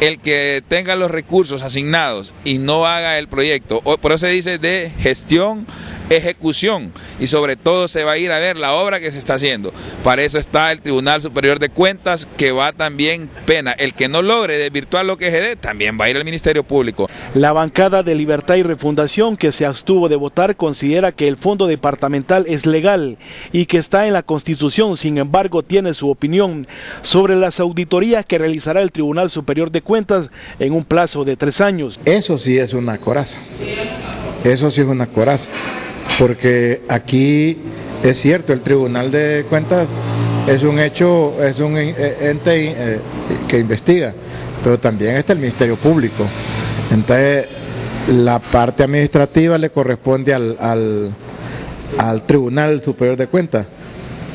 El que tenga los recursos asignados y no haga el proyecto, por eso se dice de gestión, ejecución, y sobre todo se va a ir a ver la obra que se está haciendo. Para eso está el Tribunal Superior de Cuentas, que va también pena. El que no logre desvirtuar lo que se dé, también va a ir al Ministerio Público. La bancada de Libertad y Refundación, que se abstuvo de votar, considera que el fondo departamental es legal y que está en la Constitución. Sin embargo, tiene su opinión sobre las auditorías que realizará el Tribunal Superior de Cuentas en un plazo de 3 años. Eso sí es una coraza. Eso sí es una coraza. Porque aquí es cierto, el Tribunal de Cuentas es un ente que investiga, pero también está el Ministerio Público. Entonces, la parte administrativa le corresponde al Tribunal Superior de Cuentas,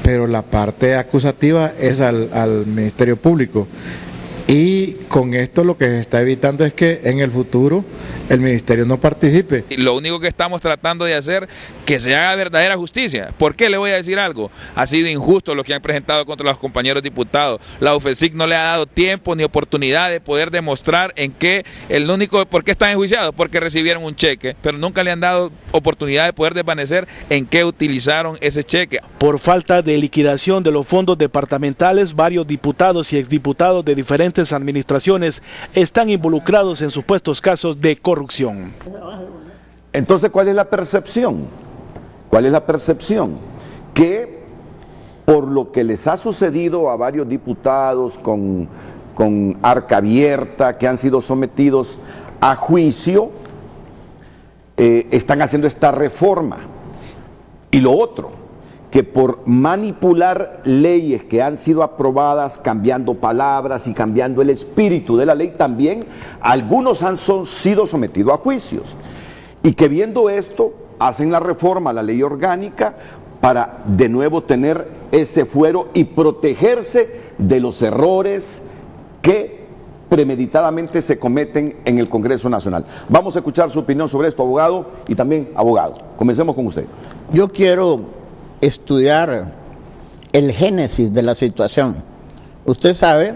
pero la parte acusativa es al Ministerio Público. Y con esto lo que se está evitando es que en el futuro el ministerio no participe. Lo único que estamos tratando de hacer que se haga verdadera justicia. ¿Por qué? Le voy a decir algo. Ha sido injusto lo que han presentado contra los compañeros diputados. La UFESIC no le ha dado tiempo ni oportunidad de poder demostrar en qué por qué están enjuiciados, porque recibieron un cheque, pero nunca le han dado oportunidad de poder desvanecer en qué utilizaron ese cheque. Por falta de liquidación de los fondos departamentales, varios diputados y exdiputados de diferentes administraciones están involucrados en supuestos casos de corrupción. Entonces, ¿cuál es la percepción? ¿Cuál es la percepción? Que por lo que les ha sucedido a varios diputados con arca abierta, que han sido sometidos a juicio, están haciendo esta reforma. Y lo otro, que por manipular leyes que han sido aprobadas, cambiando palabras y cambiando el espíritu de la ley, también algunos han sido sometidos a juicios. Y que viendo esto, hacen la reforma a la ley orgánica para de nuevo tener ese fuero y protegerse de los errores que premeditadamente se cometen en el Congreso Nacional. Vamos a escuchar su opinión sobre esto, abogado, y también abogado. Comencemos con usted. Yo quiero estudiar el génesis de la situación. Usted sabe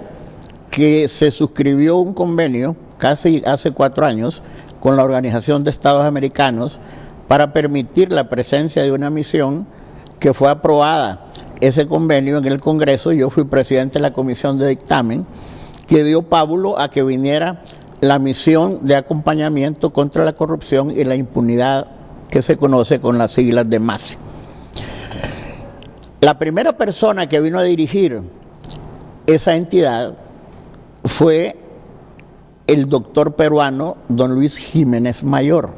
que se suscribió un convenio casi hace 4 años con la Organización de Estados Americanos para permitir la presencia de una misión que fue aprobada ese convenio en el Congreso. Yo fui presidente de la comisión de dictamen que dio pábulo a que viniera la misión de acompañamiento contra la corrupción y la impunidad que se conoce con las siglas de MASI. La primera persona que vino a dirigir esa entidad fue el doctor peruano don Luis Jiménez Mayor.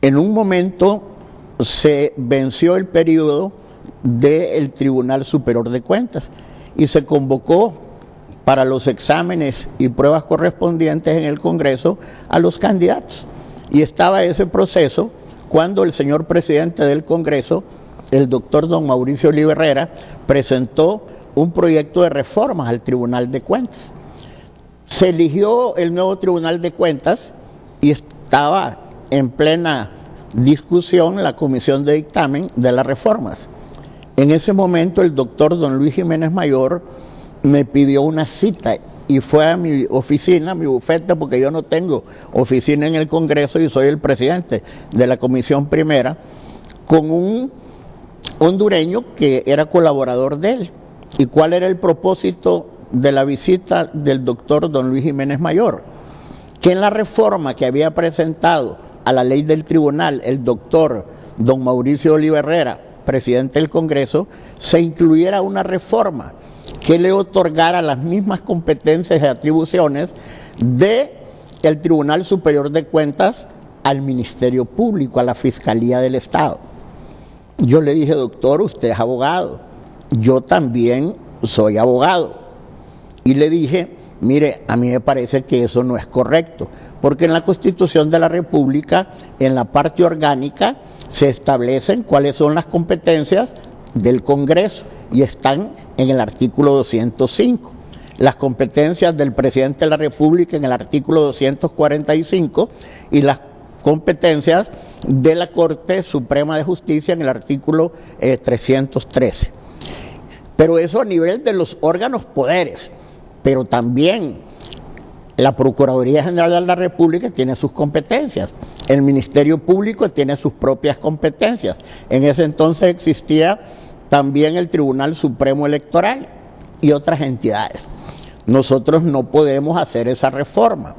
En un momento se venció el periodo del Tribunal Superior de Cuentas y se convocó para los exámenes y pruebas correspondientes en el Congreso a los candidatos. Y estaba ese proceso cuando el señor presidente del Congreso, el doctor don Mauricio Oliva Herrera, presentó un proyecto de reformas al Tribunal de Cuentas. Se eligió el nuevo Tribunal de Cuentas y estaba en plena discusión la comisión de dictamen de las reformas. En ese momento el doctor don Luis Jiménez Mayor me pidió una cita y fue a mi oficina, a mi bufete, porque yo no tengo oficina en el Congreso y soy el presidente de la comisión primera, con un hondureño que era colaborador de él. ¿Y cuál era el propósito de la visita del doctor don Luis Jiménez Mayor? Que en la reforma que había presentado a la ley del tribunal el doctor don Mauricio Oliva Herrera, presidente del Congreso, se incluyera una reforma que le otorgara las mismas competencias y atribuciones del Tribunal Superior de Cuentas al Ministerio Público, a la Fiscalía del Estado. Yo le dije, doctor, usted es abogado, yo también soy abogado. Y le dije, mire, a mí me parece que eso no es correcto, porque en la Constitución de la República, en la parte orgánica, se establecen cuáles son las competencias del Congreso y están en el artículo 205. Las competencias del presidente de la República en el artículo 245 y las competencias de la Corte Suprema de Justicia en el artículo 313. Pero eso a nivel de los órganos poderes, pero también la Procuraduría General de la República tiene sus competencias, el Ministerio Público tiene sus propias competencias. En ese entonces existía también el Tribunal Supremo Electoral y otras entidades. Nosotros no podemos hacer esa reforma,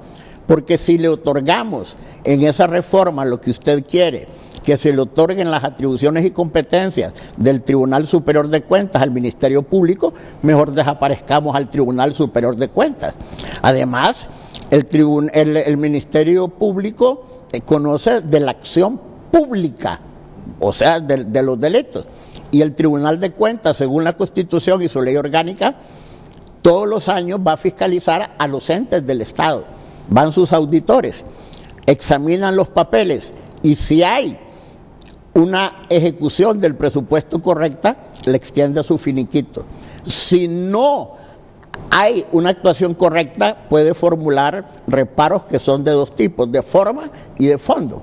porque si le otorgamos en esa reforma lo que usted quiere, que se le otorguen las atribuciones y competencias del Tribunal Superior de Cuentas al Ministerio Público, mejor desaparezcamos al Tribunal Superior de Cuentas. Además, el Ministerio Público conoce de la acción pública, o sea, de los delitos. Y el Tribunal de Cuentas, según la Constitución y su ley orgánica, todos los años va a fiscalizar a los entes del Estado. Van sus auditores, examinan los papeles y si hay una ejecución del presupuesto correcta, le extiende su finiquito. Si no hay una actuación correcta, puede formular reparos que son de dos tipos, de forma y de fondo.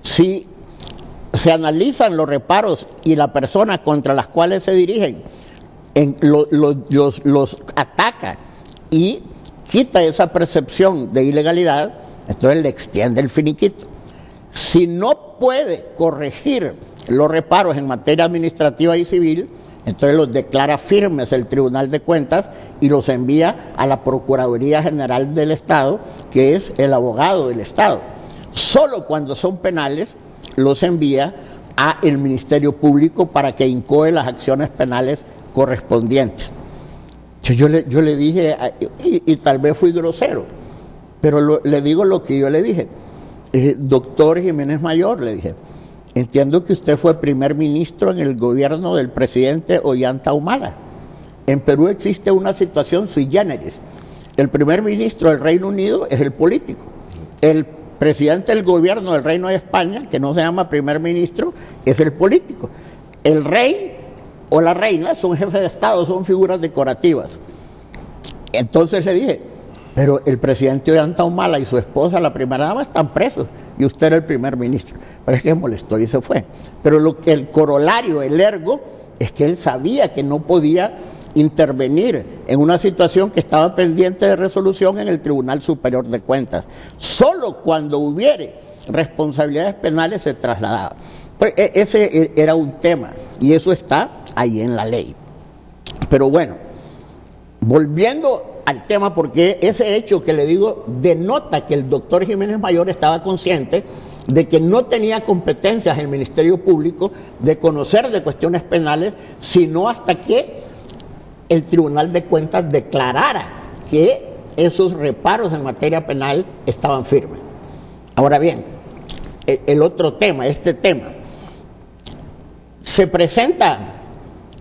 Si se analizan los reparos y la persona contra las cuales se dirigen los ataca y quita esa percepción de ilegalidad, entonces le extiende el finiquito. Si no puede corregir los reparos en materia administrativa y civil, entonces los declara firmes el Tribunal de Cuentas y los envía a la Procuraduría General del Estado, que es el abogado del Estado. Solo cuando son penales los envía a el Ministerio Público para que incoe las acciones penales correspondientes. Yo le dije, y tal vez fui grosero, pero le digo lo que yo le dije. Doctor Jiménez Mayor, le dije, entiendo que usted fue primer ministro en el gobierno del presidente Ollanta Humala. En Perú existe una situación sui generis. El primer ministro del Reino Unido es el político. El presidente del gobierno del Reino de España, que no se llama primer ministro, es el político. El rey o la reina son jefes de Estado, son figuras decorativas. Entonces le dije, pero el presidente Ollanta Humala y su esposa, la primera dama, están presos y usted era el primer ministro. Pero es que molestó y se fue. Pero el corolario, el ergo, es que él sabía que no podía intervenir en una situación que estaba pendiente de resolución en el Tribunal Superior de Cuentas. Solo cuando hubiere responsabilidades penales se trasladaba. Pues ese era un tema y eso está ahí en la ley. Pero bueno, volviendo al tema, porque ese hecho que le digo denota que el doctor Jiménez Mayor estaba consciente de que no tenía competencias el Ministerio Público de conocer de cuestiones penales, sino hasta que el Tribunal de Cuentas declarara que esos reparos en materia penal estaban firmes. Ahora bien, el otro tema, este tema, se presenta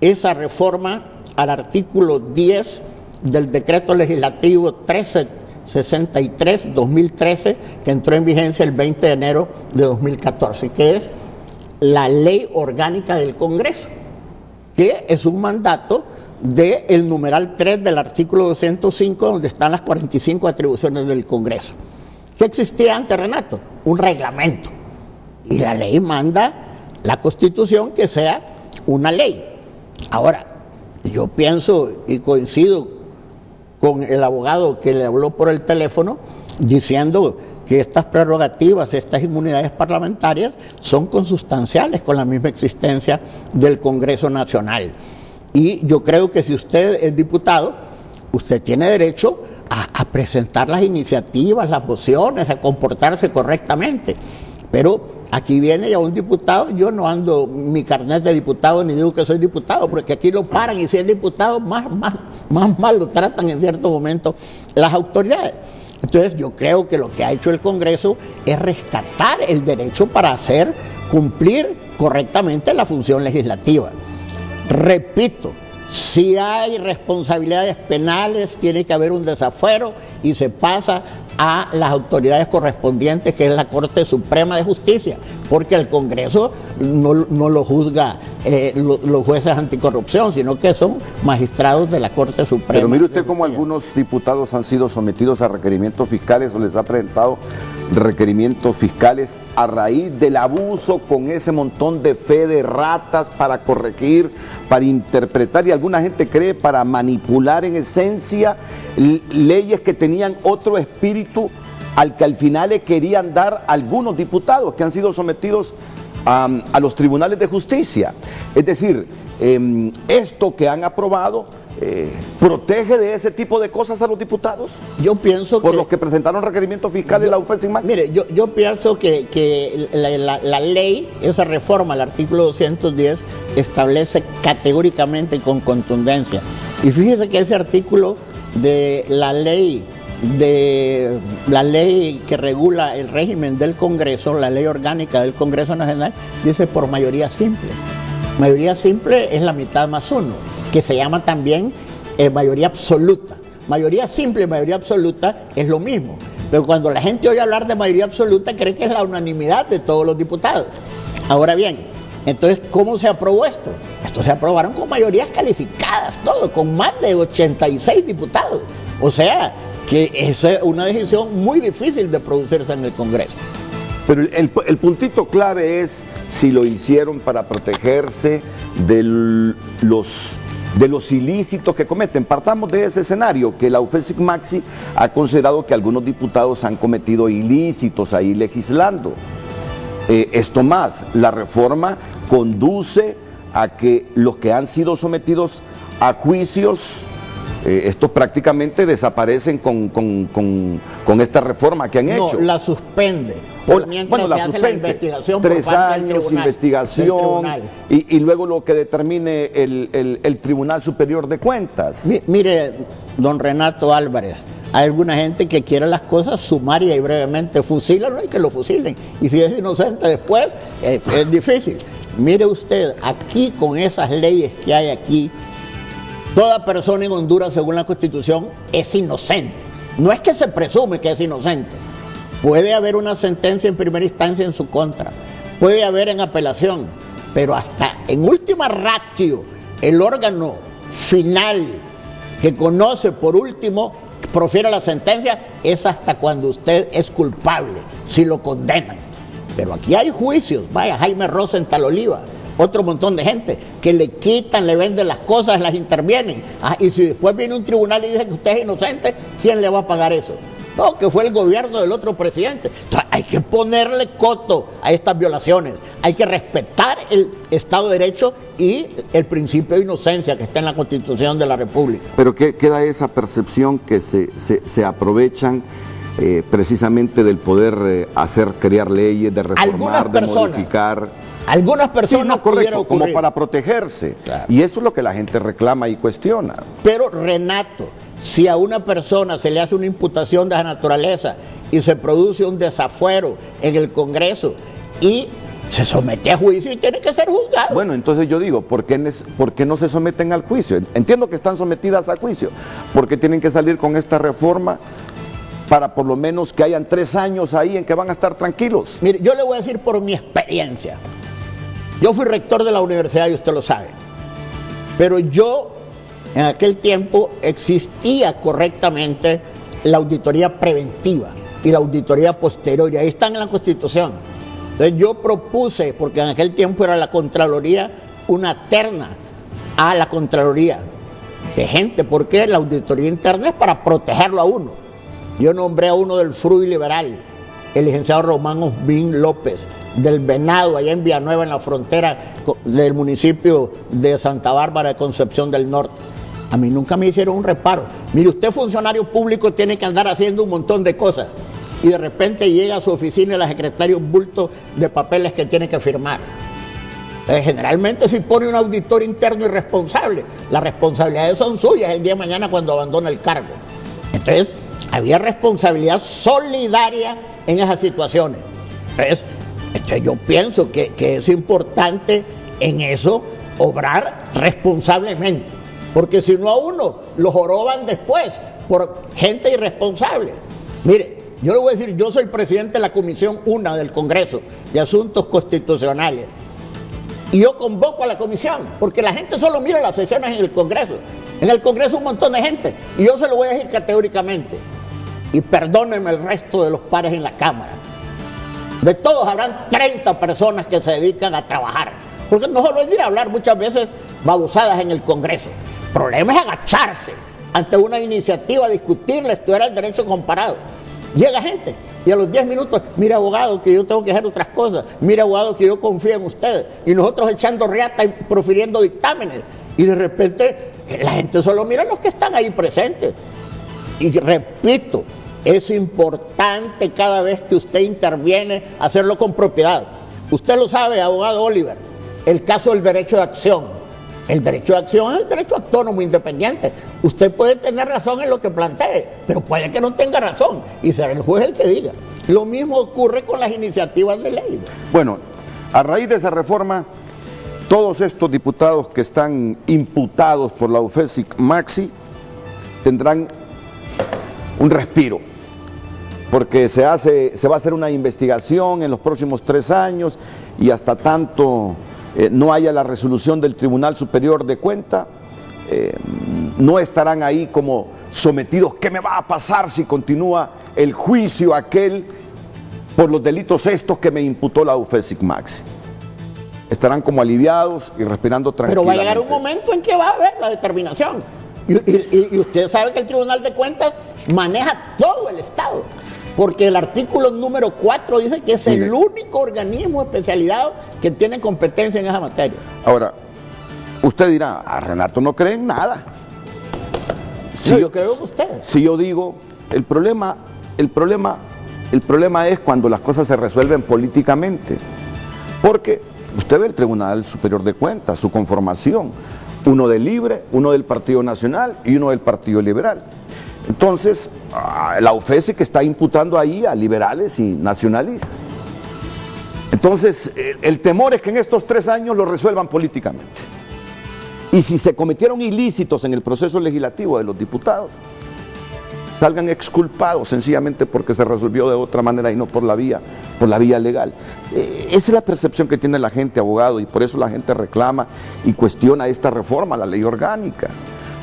esa reforma al artículo 10 del decreto legislativo 1363-2013, que entró en vigencia el 20 de enero de 2014, que es la Ley Orgánica del Congreso, que es un mandato del numeral 3 del artículo 205, donde están las 45 atribuciones del Congreso. ¿Qué existía antes, Renato? Un reglamento. Y la ley manda la Constitución que sea una ley. Ahora, yo pienso y coincido con el abogado que le habló por el teléfono diciendo que estas prerrogativas, estas inmunidades parlamentarias son consustanciales con la misma existencia del Congreso Nacional. Y yo creo que si usted es diputado, usted tiene derecho a presentar las iniciativas, las mociones, a comportarse correctamente. Pero aquí viene ya un diputado, yo no ando mi carnet de diputado ni digo que soy diputado, porque aquí lo paran y si es diputado más mal lo tratan en cierto momento las autoridades. Entonces yo creo que lo que ha hecho el Congreso es rescatar el derecho para hacer cumplir correctamente la función legislativa. Repito, si hay responsabilidades penales, tiene que haber un desafuero y se pasa a las autoridades correspondientes, que es la Corte Suprema de Justicia, porque el Congreso no lo juzga los jueces anticorrupción, sino que son magistrados de la Corte Suprema. Pero mire usted cómo algunos diputados han sido sometidos a requerimientos fiscales o les ha presentado requerimientos fiscales a raíz del abuso con ese montón de fe de ratas para corregir, para interpretar, y alguna gente cree para manipular en esencia leyes que tenían otro espíritu al que al final le querían dar algunos diputados que han sido sometidos a los tribunales de justicia. Es decir, esto que han aprobado protege de ese tipo de cosas a los diputados. Yo pienso por los que presentaron requerimientos fiscales la UFESIC Maxi. Mire, yo pienso que la ley, esa reforma, el artículo 210, establece categóricamente con contundencia. Y fíjese que ese artículo de la ley que regula el régimen del Congreso, la ley orgánica del Congreso Nacional, dice por mayoría simple. Mayoría simple es la mitad más uno, que se llama también mayoría absoluta. Mayoría simple y mayoría absoluta es lo mismo. Pero cuando la gente oye hablar de mayoría absoluta, cree que es la unanimidad de todos los diputados. Ahora bien, entonces, ¿cómo se aprobó esto? Esto se aprobaron con mayorías calificadas, todo, con más de 86 diputados. O sea, que esa es una decisión muy difícil de producirse en el Congreso. Pero el puntito clave es si lo hicieron para protegerse de los ilícitos que cometen. Partamos de ese escenario, que la UFESIC Maxi ha considerado que algunos diputados han cometido ilícitos ahí legislando. Esto más, la reforma conduce a que los que han sido sometidos a juicios, estos prácticamente desaparecen con esta reforma que han hecho. No, la suspende. Bueno, la suspende. La investigación 3 años, investigación, y luego lo que determine el Tribunal Superior de Cuentas. Mire, don Renato Álvarez, hay alguna gente que quiere las cosas sumaria y brevemente. Fusílalo y que lo fusilen. Y si es inocente después, es difícil. Mire usted, aquí con esas leyes que hay aquí, toda persona en Honduras, según la Constitución, es inocente. No es que se presume que es inocente. Puede haber una sentencia en primera instancia en su contra, puede haber en apelación, pero hasta en última ratio, el órgano final que conoce por último, profiere la sentencia, es hasta cuando usted es culpable, si lo condenan. Pero aquí hay juicios, vaya, Jaime Rosa en Taloliva, otro montón de gente que le quitan, le venden las cosas, las intervienen. Y si después viene un tribunal y dice que usted es inocente, ¿quién le va a pagar eso? No, que fue el gobierno del otro presidente. Entonces, hay que ponerle coto a estas violaciones. Hay que respetar el Estado de Derecho y el principio de inocencia que está en la Constitución de la República. Pero queda esa percepción que se aprovechan precisamente del poder crear leyes, de reformar, de modificar. Algunas personas, sí, no, correcto, como para protegerse. Claro. Y eso es lo que la gente reclama y cuestiona. Pero, Renato, si a una persona se le hace una imputación de esa naturaleza y se produce un desafuero en el Congreso y se somete a juicio y tiene que ser juzgado. Bueno, entonces yo digo, ¿por qué no se someten al juicio? Entiendo que están sometidas a juicio, porque tienen que salir con esta reforma para por lo menos que hayan 3 años ahí en que van a estar tranquilos. Mire, yo le voy a decir por mi experiencia. Yo fui rector de la universidad y usted lo sabe. Pero yo, en aquel tiempo, existía correctamente la auditoría preventiva y la auditoría posterior. Y ahí están en la Constitución. Entonces yo propuse, porque en aquel tiempo era la Contraloría, una terna a la Contraloría de gente, porque la auditoría interna es para protegerlo a uno. Yo nombré a uno del FRUI liberal, el licenciado Román Osbín López, del Venado, allá en Villanueva, en la frontera del municipio de Santa Bárbara de Concepción del Norte. A mí nunca me hicieron un reparo. Mire, usted funcionario público tiene que andar haciendo un montón de cosas y de repente llega a su oficina y la secretaria un bulto de papeles que tiene que firmar. Generalmente si pone un auditor interno irresponsable, las responsabilidades son suyas el día de mañana cuando abandona el cargo. Entonces, había responsabilidad solidaria en esas situaciones. Entonces yo pienso que es importante en eso obrar responsablemente, porque si no a uno lo joroban después por gente irresponsable. Mire, yo le voy a decir, yo soy presidente de la Comisión 1 del Congreso de Asuntos Constitucionales y yo convoco a la comisión, porque la gente solo mira las sesiones en el Congreso. En el Congreso un montón de gente y yo se lo voy a decir categóricamente. Y perdónenme el resto de los pares en la Cámara. De todos habrán 30 personas que se dedican a trabajar. Porque no solo es ir a hablar muchas veces babosadas en el Congreso. El problema es agacharse ante una iniciativa, discutirla, estudiar el derecho comparado. Llega gente y a los 10 minutos, mire abogado que yo tengo que hacer otras cosas, mire abogado que yo confío en ustedes. Y nosotros echando riata y profiriendo dictámenes. Y de repente la gente solo mira a los que están ahí presentes. Y repito, es importante cada vez que usted interviene hacerlo con propiedad. Usted lo sabe, abogado Oliver, el caso del derecho de acción. El derecho de acción es el derecho autónomo, independiente. Usted puede tener razón en lo que plantee, pero puede que no tenga razón y será el juez el que diga. Lo mismo ocurre con las iniciativas de ley. Bueno, a raíz de esa reforma, todos estos diputados que están imputados por la UFESIC Maxi tendrán un respiro, porque se va a hacer una investigación en los próximos 3 años y hasta tanto no haya la resolución del Tribunal Superior de Cuentas, no estarán ahí como sometidos. ¿Qué me va a pasar si continúa el juicio aquel por los delitos estos que me imputó la UFESIC Maxi? Estarán como aliviados y respirando tranquilamente. Pero va a llegar un momento en que va a haber la determinación. Y usted sabe que el Tribunal de Cuentas maneja todo el Estado, porque el artículo número 4 dice que es el único organismo especializado que tiene competencia en esa materia. Ahora, usted dirá, a Renato no cree en nada. Si yo creo en ustedes. Si yo digo, el problema es cuando las cosas se resuelven políticamente, porque usted ve el Tribunal Superior de Cuentas, su conformación, uno del Libre, uno del Partido Nacional y uno del Partido Liberal. Entonces, la UFESIC está imputando ahí a liberales y nacionalistas. Entonces, el temor es que en estos 3 años lo resuelvan políticamente. Y si se cometieron ilícitos en el proceso legislativo de los diputados, salgan exculpados sencillamente porque se resolvió de otra manera y no por la vía legal. Esa es la percepción que tiene la gente, abogado, y por eso la gente reclama y cuestiona esta reforma, la ley orgánica,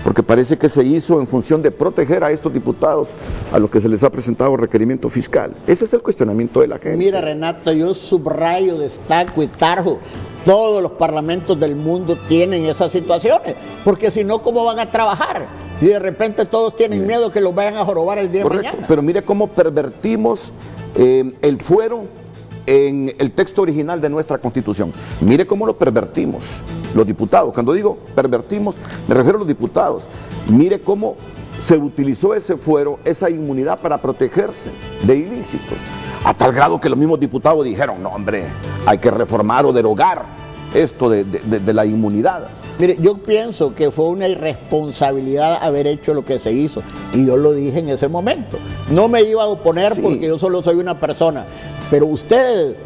porque parece que se hizo en función de proteger a estos diputados a los que se les ha presentado requerimiento fiscal. Ese es el cuestionamiento de la gente. Mira, Renato, yo subrayo, destaco y tarjo, todos los parlamentos del mundo tienen esas situaciones, porque si no, ¿cómo van a trabajar? Si de repente todos tienen miedo que los vayan a jorobar el día de mañana. Pero mire cómo pervertimos el fuero en el texto original de nuestra Constitución. Mire cómo lo pervertimos los diputados. Cuando digo pervertimos, me refiero a los diputados. Mire cómo se utilizó ese fuero, esa inmunidad para protegerse de ilícitos. A tal grado que los mismos diputados dijeron, no hombre, hay que reformar o derogar esto de la inmunidad. Mire, yo pienso que fue una irresponsabilidad haber hecho lo que se hizo, y yo lo dije en ese momento. No me iba a oponer porque yo solo soy una persona, pero ustedes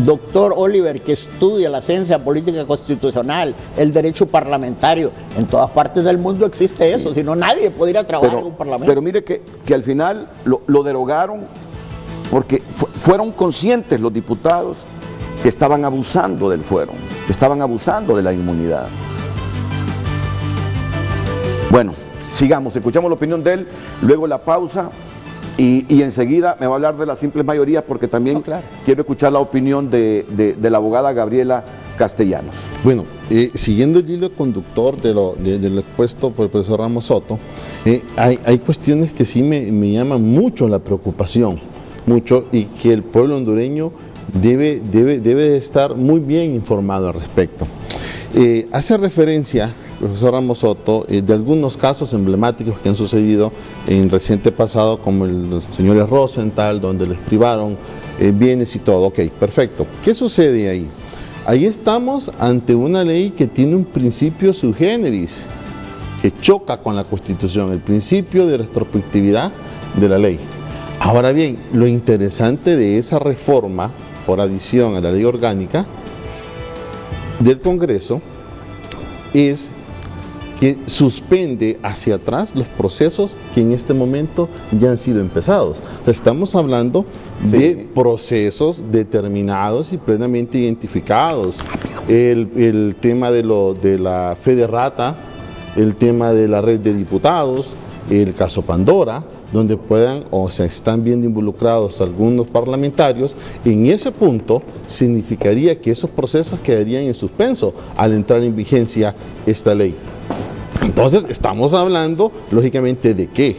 doctor Oliver, que estudia la ciencia política constitucional, el derecho parlamentario. En todas partes del mundo existe eso, si no nadie puede ir a trabajar en un parlamento. Pero mire que al final lo derogaron porque fueron conscientes los diputados que estaban abusando del fuero, que estaban abusando de la inmunidad. Bueno, sigamos, escuchamos la opinión de él, luego la pausa. Y enseguida me va a hablar de las simples mayorías porque también quiero escuchar la opinión de la abogada Gabriela Castellanos. Bueno, siguiendo el hilo conductor de lo expuesto por el profesor Ramos Soto, hay cuestiones que sí me llaman mucho la preocupación, mucho, y que el pueblo hondureño debe estar muy bien informado al respecto. Hace referencia profesor Ramos Soto, de algunos casos emblemáticos que han sucedido en reciente pasado, como el de los señores Rosenthal, donde les privaron bienes y todo. Ok, perfecto. ¿Qué sucede ahí? Ahí estamos ante una ley que tiene un principio sui generis, que choca con la Constitución, el principio de retrospectividad de la ley. Ahora bien, lo interesante de esa reforma, por adición a la ley orgánica del Congreso, es que suspende hacia atrás los procesos que en este momento ya han sido empezados. O sea, estamos hablando de procesos determinados y plenamente identificados. El tema de la fe de rata, el tema de la red de diputados, el caso Pandora, donde puedan o se están viendo involucrados algunos parlamentarios. En ese punto significaría que esos procesos quedarían en suspenso al entrar en vigencia esta ley. Entonces estamos hablando lógicamente de qué,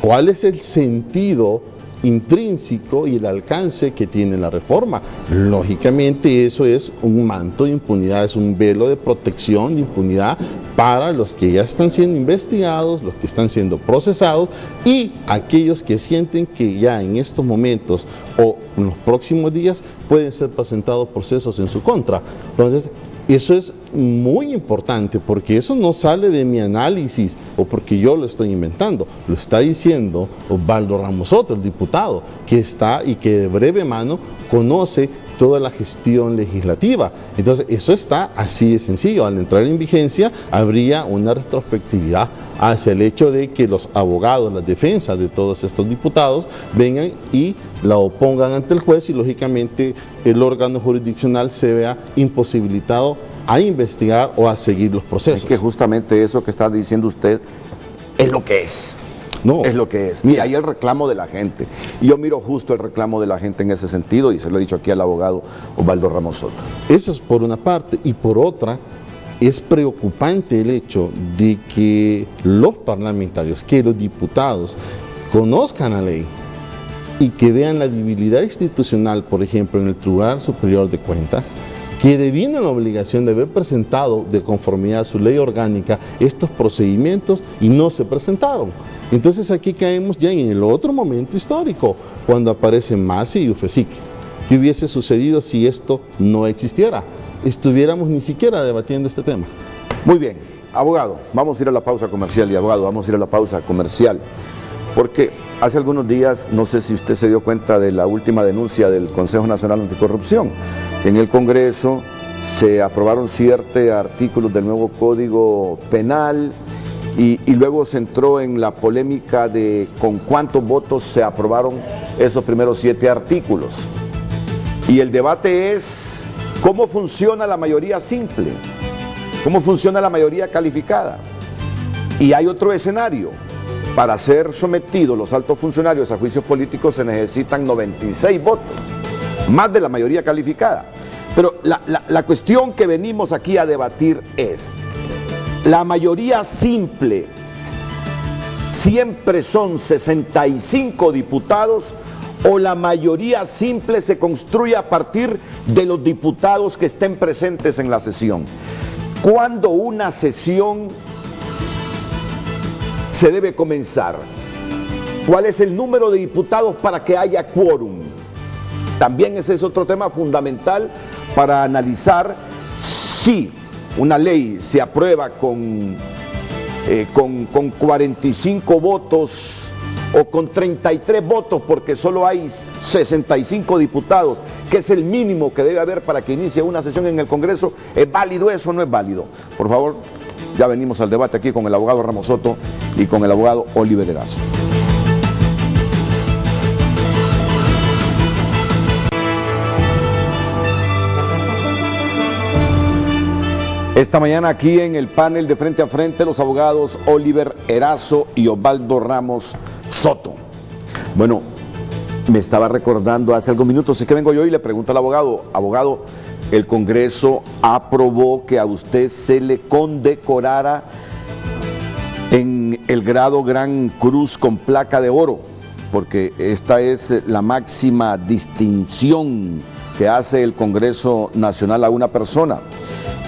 cuál es el sentido intrínseco y el alcance que tiene la reforma. Lógicamente eso es un manto de impunidad, es un velo de protección de impunidad para los que ya están siendo investigados, los que están siendo procesados y aquellos que sienten que ya en estos momentos o en los próximos días pueden ser presentados procesos en su contra. Entonces, eso es muy importante porque eso no sale de mi análisis o porque yo lo estoy inventando, lo está diciendo Osvaldo Ramos Soto, el diputado, que está y que de breve mano conoce toda la gestión legislativa. Entonces, eso está así de sencillo. Al entrar en vigencia, habría una retrospectividad hacia el hecho de que los abogados, las defensas de todos estos diputados vengan y la opongan ante el juez y, lógicamente, el órgano jurisdiccional se vea imposibilitado a investigar o a seguir los procesos. Es que justamente eso que está diciendo usted es lo que es. No. Es lo que es. Mira, ahí el reclamo de la gente. Y yo miro justo el reclamo de la gente en ese sentido y se lo he dicho aquí al abogado Osvaldo Ramos Soto. Eso es por una parte. Y por otra, es preocupante el hecho de que los parlamentarios, que los diputados conozcan la ley y que vean la debilidad institucional, por ejemplo, en el Tribunal Superior de Cuentas, que deviene la obligación de haber presentado de conformidad a su ley orgánica estos procedimientos y no se presentaron. Entonces aquí caemos ya en el otro momento histórico, cuando aparecen MASI y UFESIC. ¿Qué hubiese sucedido si esto no existiera? Estuviéramos ni siquiera debatiendo este tema. Muy bien, abogado, vamos a ir a la pausa comercial y abogado, vamos a ir a la pausa comercial, porque hace algunos días, no sé si usted se dio cuenta de la última denuncia del Consejo Nacional Anticorrupción, que en el Congreso se aprobaron ciertos artículos del nuevo Código Penal y luego se entró en la polémica de con cuántos votos se aprobaron esos primeros 7 artículos. Y el debate es cómo funciona la mayoría simple, cómo funciona la mayoría calificada. Y hay otro escenario. Para ser sometidos los altos funcionarios a juicios políticos se necesitan 96 votos, más de la mayoría calificada. Pero la cuestión que venimos aquí a debatir es, la mayoría simple siempre son 65 diputados o la mayoría simple se construye a partir de los diputados que estén presentes en la sesión. ¿Cuándo una sesión se debe comenzar? ¿Cuál es el número de diputados para que haya quórum? También ese es otro tema fundamental para analizar si una ley se aprueba con 45 votos o con 33 votos porque solo hay 65 diputados, que es el mínimo que debe haber para que inicie una sesión en el Congreso, ¿es válido eso o no es válido? Por favor, ya venimos al debate aquí con el abogado Ramos Soto y con el abogado Oliver Erazo. Esta mañana aquí en el panel de Frente a Frente los abogados Oliver Erazo y Osvaldo Ramos Soto. Bueno, me estaba recordando hace algunos minutos, es que vengo yo y le pregunto al abogado, el Congreso aprobó que a usted se le condecorara en el grado Gran Cruz con placa de oro, porque esta es la máxima distinción que hace el Congreso Nacional a una persona.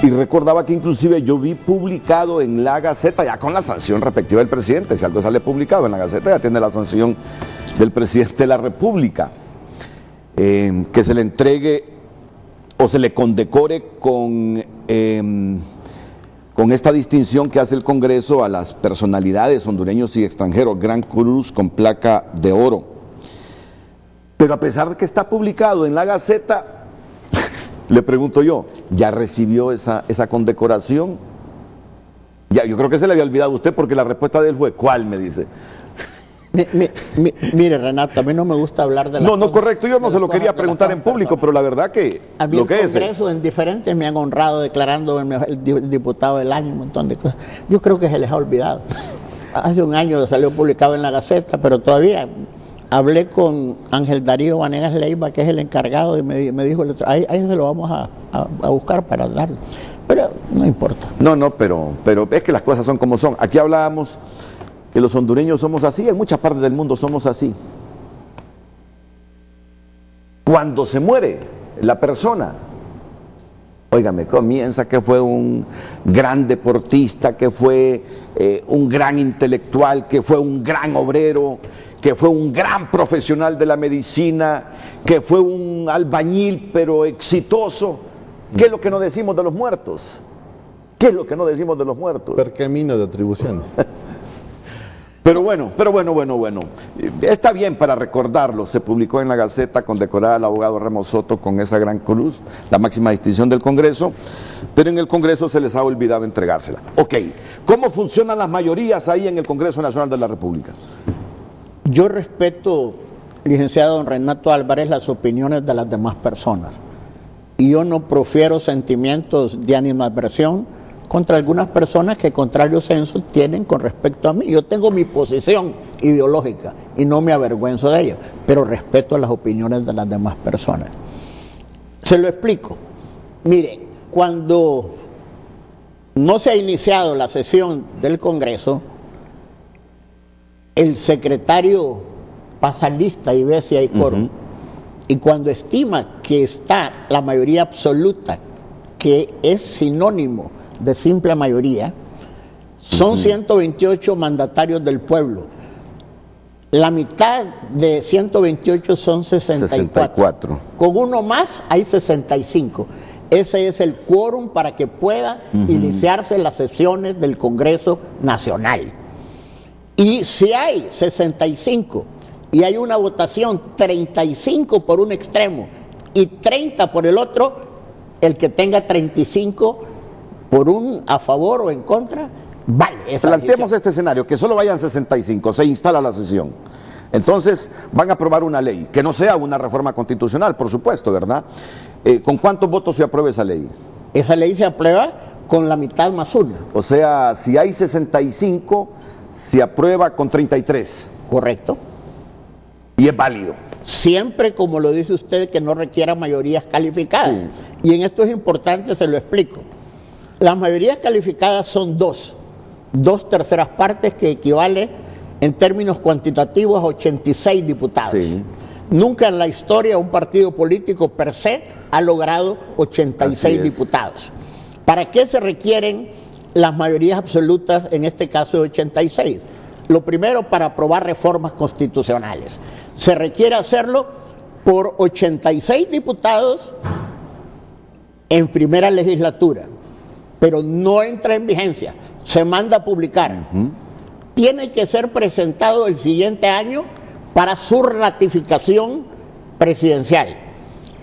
Y recordaba que inclusive yo vi publicado en la Gaceta, ya con la sanción respectiva del presidente, si algo sale publicado en la Gaceta ya tiene la sanción del presidente de la República, que se le entregue o se le condecore con esta distinción que hace el Congreso a las personalidades hondureños y extranjeros, Gran Cruz con placa de oro. Pero a pesar de que está publicado en la Gaceta, le pregunto yo, ¿ya recibió esa condecoración? Ya, yo creo que se le había olvidado a usted porque la respuesta de él fue, ¿cuál? Me dice. Mire, Renato, a mí no me gusta hablar de la... No, correcto, yo no se lo quería preguntar en público, pero la verdad que a mí lo que el Congreso en diferentes me han honrado declarando el diputado del año, un montón de cosas. Yo creo que se les ha olvidado. Hace un año salió publicado en la Gaceta, pero todavía... Hablé con Ángel Darío Vanegas Leiva, que es el encargado, y me dijo, ahí se lo vamos a buscar para darle. Pero no importa. No, pero es que las cosas son como son. Aquí hablábamos que los hondureños somos así, en muchas partes del mundo somos así. Cuando se muere la persona, óigame, comienza que fue un gran deportista, que fue un gran intelectual, que fue un gran obrero, que fue un gran profesional de la medicina, que fue un albañil pero exitoso. ¿Qué es lo que no decimos de los muertos? ¿Qué es lo que no decimos de los muertos? Percamino de atribuciones. Pero bueno. Está bien para recordarlo. Se publicó en la Gaceta condecorada al abogado Ramos Soto con esa gran cruz, la máxima distinción del Congreso, pero en el Congreso se les ha olvidado entregársela. Ok, ¿cómo funcionan las mayorías ahí en el Congreso Nacional de la República? Yo respeto, licenciado don Renato Álvarez, las opiniones de las demás personas. Y yo no profiero sentimientos de animadversión contra algunas personas que contrario censo tienen con respecto a mí. Yo tengo mi posición ideológica y no me avergüenzo de ello, pero respeto las opiniones de las demás personas. Se lo explico. Mire, cuando no se ha iniciado la sesión del Congreso, el secretario pasa lista y ve si hay quórum. Y cuando estima que está la mayoría absoluta, que es sinónimo de simple mayoría, son 128 mandatarios del pueblo. La mitad de 128 son 64. Con uno más hay 65. Ese es el quórum para que pueda iniciarse las sesiones del Congreso Nacional. Y si hay 65 y hay una votación 35 por un extremo y 30 por el otro, el que tenga 35 por un a favor o en contra, vale. Planteemos este escenario, que solo vayan 65, se instala la sesión. Entonces van a aprobar una ley, que no sea una reforma constitucional, por supuesto, ¿verdad? ¿Con cuántos votos se aprueba esa ley? Esa ley se aprueba con la mitad más una. O sea, si hay 65... se aprueba con 33. Correcto. Y es válido. Siempre, como lo dice usted, que no requiera mayorías calificadas. Sí. Y en esto es importante, se lo explico. Las mayorías calificadas son dos terceras partes, que equivale en términos cuantitativos a 86 diputados. Sí. Nunca en la historia un partido político per se ha logrado 86 diputados. ¿Para qué se requieren las mayorías absolutas, en este caso de 86? Lo primero, para aprobar reformas constitucionales. Se requiere hacerlo por 86 diputados en primera legislatura, pero no entra en vigencia, se manda a publicar. tiene que ser presentado el siguiente año para su ratificación presidencial.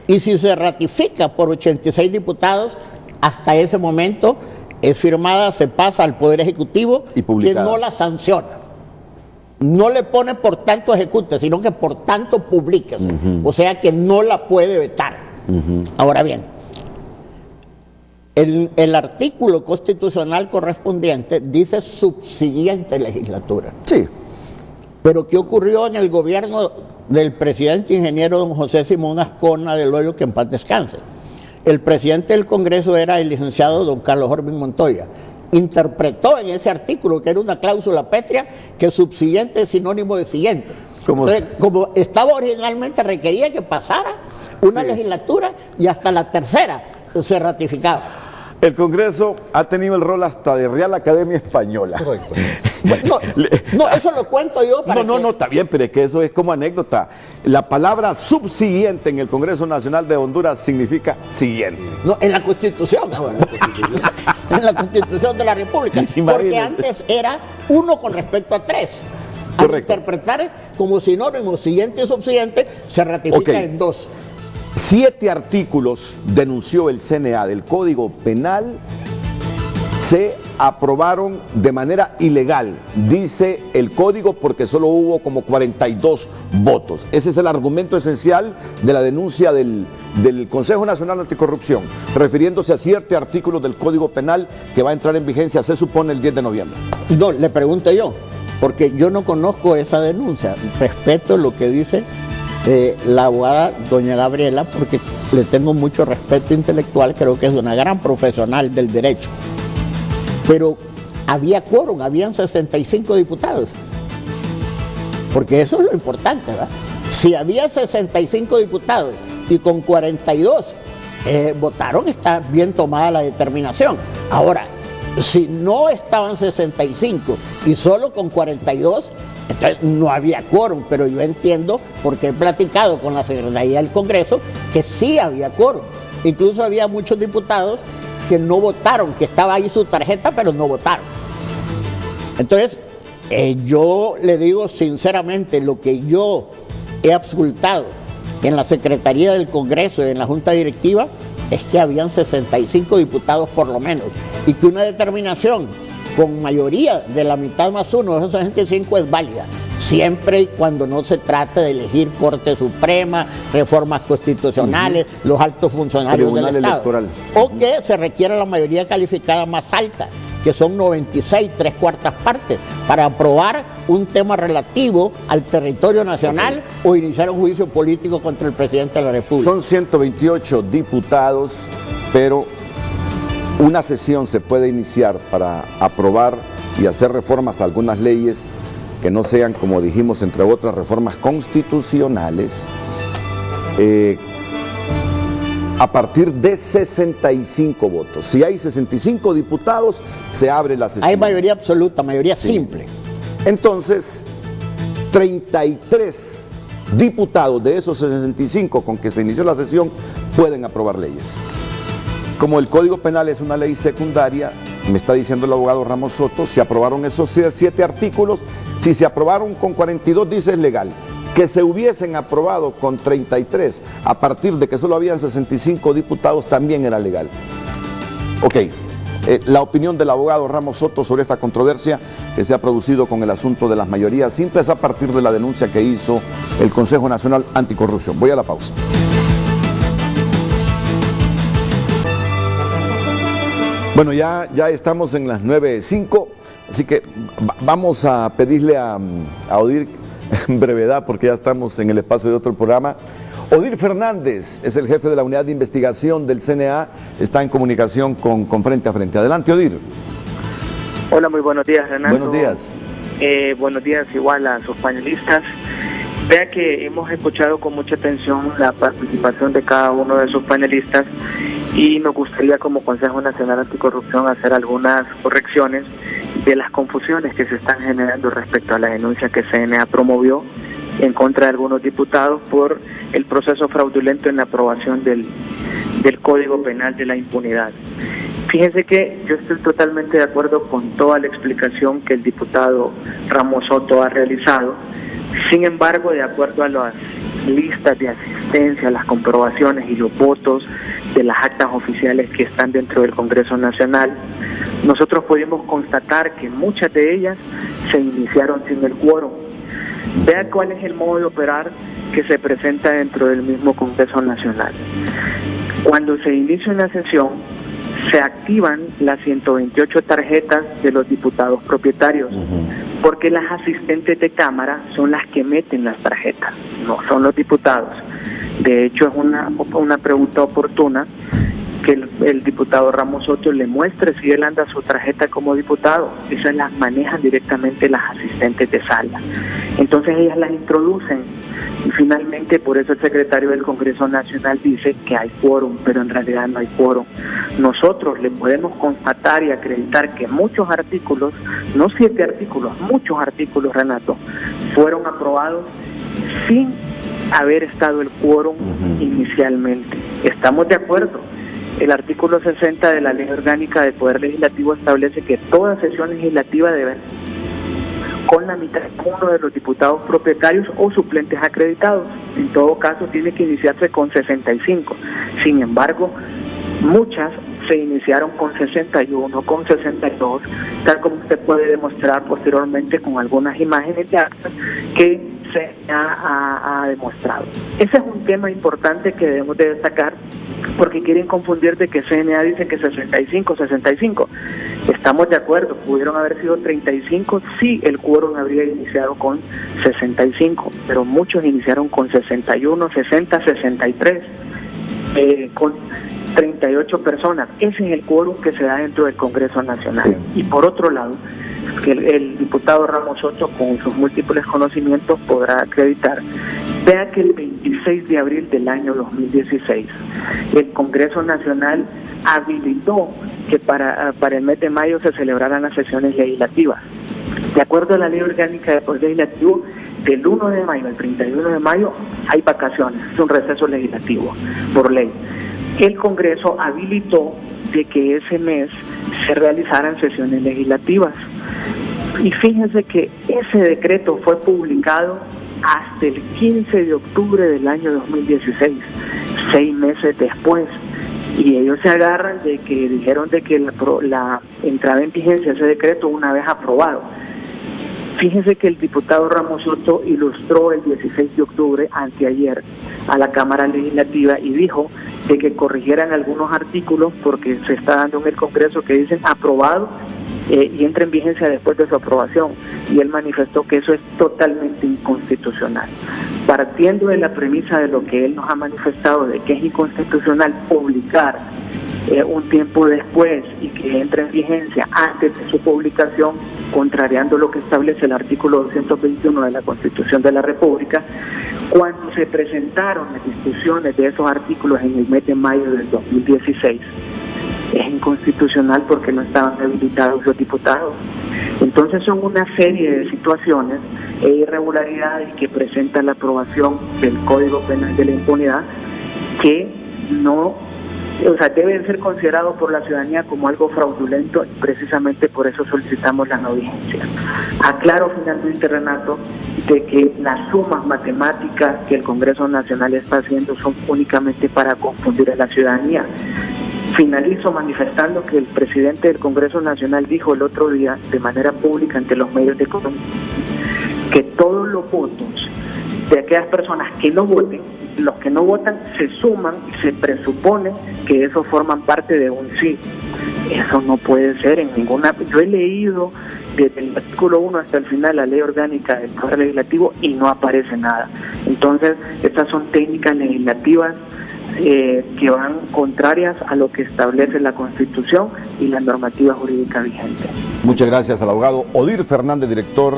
Y si se ratifica por 86 diputados, hasta ese momento es firmada, se pasa al Poder Ejecutivo, y publicada, que no la sanciona. No le pone por tanto ejecute, sino que por tanto publíquese. O sea que no la puede vetar. Ahora bien, el artículo constitucional correspondiente dice subsiguiente legislatura. Sí. Pero ¿qué ocurrió en el gobierno del presidente ingeniero don José Simón Ascona del Hoyo, que en paz descanse? El presidente del Congreso era el licenciado don Carlos Orbin Montoya. Interpretó en ese artículo, que era una cláusula pétrea, que subsiguiente es sinónimo de siguiente. Entonces, como estaba originalmente, requería que pasara una legislatura y hasta la tercera se ratificaba. El Congreso ha tenido el rol hasta de Real Academia Española. No, eso lo cuento yo para No, está bien, pero es que eso es como anécdota. La palabra subsiguiente en el Congreso Nacional de Honduras significa siguiente. No, en la Constitución ahora. En la Constitución de la República. Porque antes era uno con respecto a tres. Al interpretar como sinónimo siguiente y subsiguiente, se ratifica en dos. 7 artículos denunció el CNA del Código Penal, se aprobaron de manera ilegal, dice el Código, porque solo hubo como 42 votos. Ese es el argumento esencial de la denuncia del Consejo Nacional Anticorrupción, refiriéndose a 7 artículos del Código Penal que va a entrar en vigencia, se supone, el 10 de noviembre. No, le pregunto yo, porque yo no conozco esa denuncia, respeto lo que dice la abogada doña Gabriela, porque le tengo mucho respeto intelectual, creo que es una gran profesional del derecho. Pero había quórum, habían 65 diputados. Porque eso es lo importante, ¿verdad? Si había 65 diputados y con 42 votaron, está bien tomada la determinación. Ahora, si no estaban 65 y solo con 42, entonces no había quórum, pero yo entiendo, porque he platicado con la Secretaría del Congreso, que sí había quórum. Incluso había muchos diputados que no votaron, que estaba ahí su tarjeta, pero no votaron. Entonces, yo le digo sinceramente, lo que yo he absultado en la Secretaría del Congreso y en la Junta Directiva es que habían 65 diputados por lo menos, y que una determinación con mayoría de la mitad más uno de esos 65 es válida, siempre y cuando no se trate de elegir Corte Suprema, reformas constitucionales, los altos funcionarios del Estado, electoral, o que se requiera la mayoría calificada más alta, que son 96, 3/4 partes, para aprobar un tema relativo al territorio nacional o iniciar un juicio político contra el presidente de la República. Son 128 diputados, pero una sesión se puede iniciar para aprobar y hacer reformas a algunas leyes que no sean, como dijimos, entre otras, reformas constitucionales, a partir de 65 votos. Si hay 65 diputados, se abre la sesión. Hay mayoría absoluta, mayoría simple. Entonces, 33 diputados de esos 65 con que se inició la sesión pueden aprobar leyes. Como el Código Penal es una ley secundaria, me está diciendo el abogado Ramos Soto, se aprobaron esos 7 artículos. Si se aprobaron con 42, dice es legal. Que se hubiesen aprobado con 33, a partir de que solo habían 65 diputados, también era legal. Ok, la opinión del abogado Ramos Soto sobre esta controversia que se ha producido con el asunto de las mayorías simples a partir de la denuncia que hizo el Consejo Nacional Anticorrupción. Voy a la pausa. Bueno, ya estamos en las 9:05, así que vamos a pedirle a Odir en brevedad, porque ya estamos en el espacio de otro programa. Odir Fernández es el jefe de la unidad de investigación del CNA, está en comunicación con Frente a Frente. Adelante, Odir. Hola, muy buenos días, Renato. Buenos días. Buenos días igual a sus panelistas. Vea que hemos escuchado con mucha atención la participación de cada uno de sus panelistas y nos gustaría como Consejo Nacional Anticorrupción hacer algunas correcciones de las confusiones que se están generando respecto a la denuncia que CNA promovió en contra de algunos diputados por el proceso fraudulento en la aprobación del del Código Penal de la impunidad. Fíjense que yo estoy totalmente de acuerdo con toda la explicación que el diputado Ramos Soto ha realizado. Sin embargo, de acuerdo a las listas de asistencia, las comprobaciones y los votos de las actas oficiales que están dentro del Congreso Nacional, nosotros pudimos constatar que muchas de ellas se iniciaron sin el quórum. Vea cuál es el modo de operar que se presenta dentro del mismo Congreso Nacional. Cuando se inicia una sesión, se activan las 128 tarjetas de los diputados propietarios, porque las asistentes de Cámara son las que meten las tarjetas, no son los diputados. De hecho, es una pregunta oportuna que el diputado Ramos Soto le muestre si él anda su tarjeta como diputado. Esas las manejan directamente las asistentes de sala. Entonces ellas las introducen y finalmente por eso el secretario del Congreso Nacional dice que hay quórum, pero en realidad no hay quórum. Nosotros le podemos constatar y acreditar que muchos artículos, no 7 artículos, muchos artículos, Renato, fueron aprobados sin haber estado el quórum inicialmente. Estamos de acuerdo. El artículo 60 de la Ley Orgánica del Poder Legislativo establece que toda sesión legislativa debe con la mitad de uno de los diputados propietarios o suplentes acreditados. En todo caso, tiene que iniciarse con 65. Sin embargo, muchas se iniciaron con 61, con 62, tal como usted puede demostrar posteriormente con algunas imágenes de actas que se ha demostrado. Ese es un tema importante que debemos de destacar, porque quieren confundir de que CNA dice que 65. Estamos de acuerdo, pudieron haber sido 35 si el quórum habría iniciado con 65, pero muchos iniciaron con 61, 60, 63, con 38 personas. Ese es el quórum que se da dentro del Congreso Nacional. Y por otro lado, que el diputado Ramos Soto, con sus múltiples conocimientos, podrá acreditar. Vea que el 26 de abril del año 2016, el Congreso Nacional habilitó que para el mes de mayo se celebraran las sesiones legislativas. De acuerdo a la Ley Orgánica del Poder Legislativo, del 1 de mayo al 31 de mayo hay vacaciones, es un receso legislativo por ley. El Congreso habilitó de que ese mes se realizaran sesiones legislativas. Y fíjense que ese decreto fue publicado hasta el 15 de octubre del año 2016, 6 meses después. Y ellos se agarran de que dijeron de que la entrada en vigencia de ese decreto una vez aprobado. Fíjense que el diputado Ramos Soto ilustró el 16 de octubre, anteayer, a la Cámara Legislativa y dijo de que corrigieran algunos artículos porque se está dando en el Congreso que dicen aprobado y entra en vigencia después de su aprobación. Y él manifestó que eso es totalmente inconstitucional. Partiendo de la premisa de lo que él nos ha manifestado, de que es inconstitucional publicar un tiempo después y que entre en vigencia antes de su publicación, contrariando lo que establece el artículo 221 de la Constitución de la República, cuando se presentaron las discusiones de esos artículos en el mes de mayo del 2016, es inconstitucional porque no estaban habilitados los diputados. Entonces son una serie de situaciones e irregularidades que presenta la aprobación del Código Penal de la Impunidad que no, deben ser considerados por la ciudadanía como algo fraudulento y precisamente por eso solicitamos la no vigencia. Aclaro finalmente, Renato, de que las sumas matemáticas que el Congreso Nacional está haciendo son únicamente para confundir a la ciudadanía. Finalizo manifestando que el presidente del Congreso Nacional dijo el otro día de manera pública ante los medios de comunicación que todos los votos de aquellas personas que no voten, los que no votan se suman y se presupone que eso forman parte de un sí. Eso no puede ser en ninguna... Yo he leído desde el artículo 1 hasta el final la Ley Orgánica del Poder Legislativo y no aparece nada. Entonces, estas son técnicas legislativas que van contrarias a lo que establece la Constitución y la normativa jurídica vigente. Muchas gracias al abogado Odir Fernández, director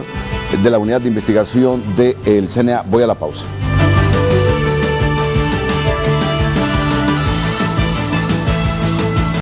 de la Unidad de Investigación del CNA. Voy a la pausa.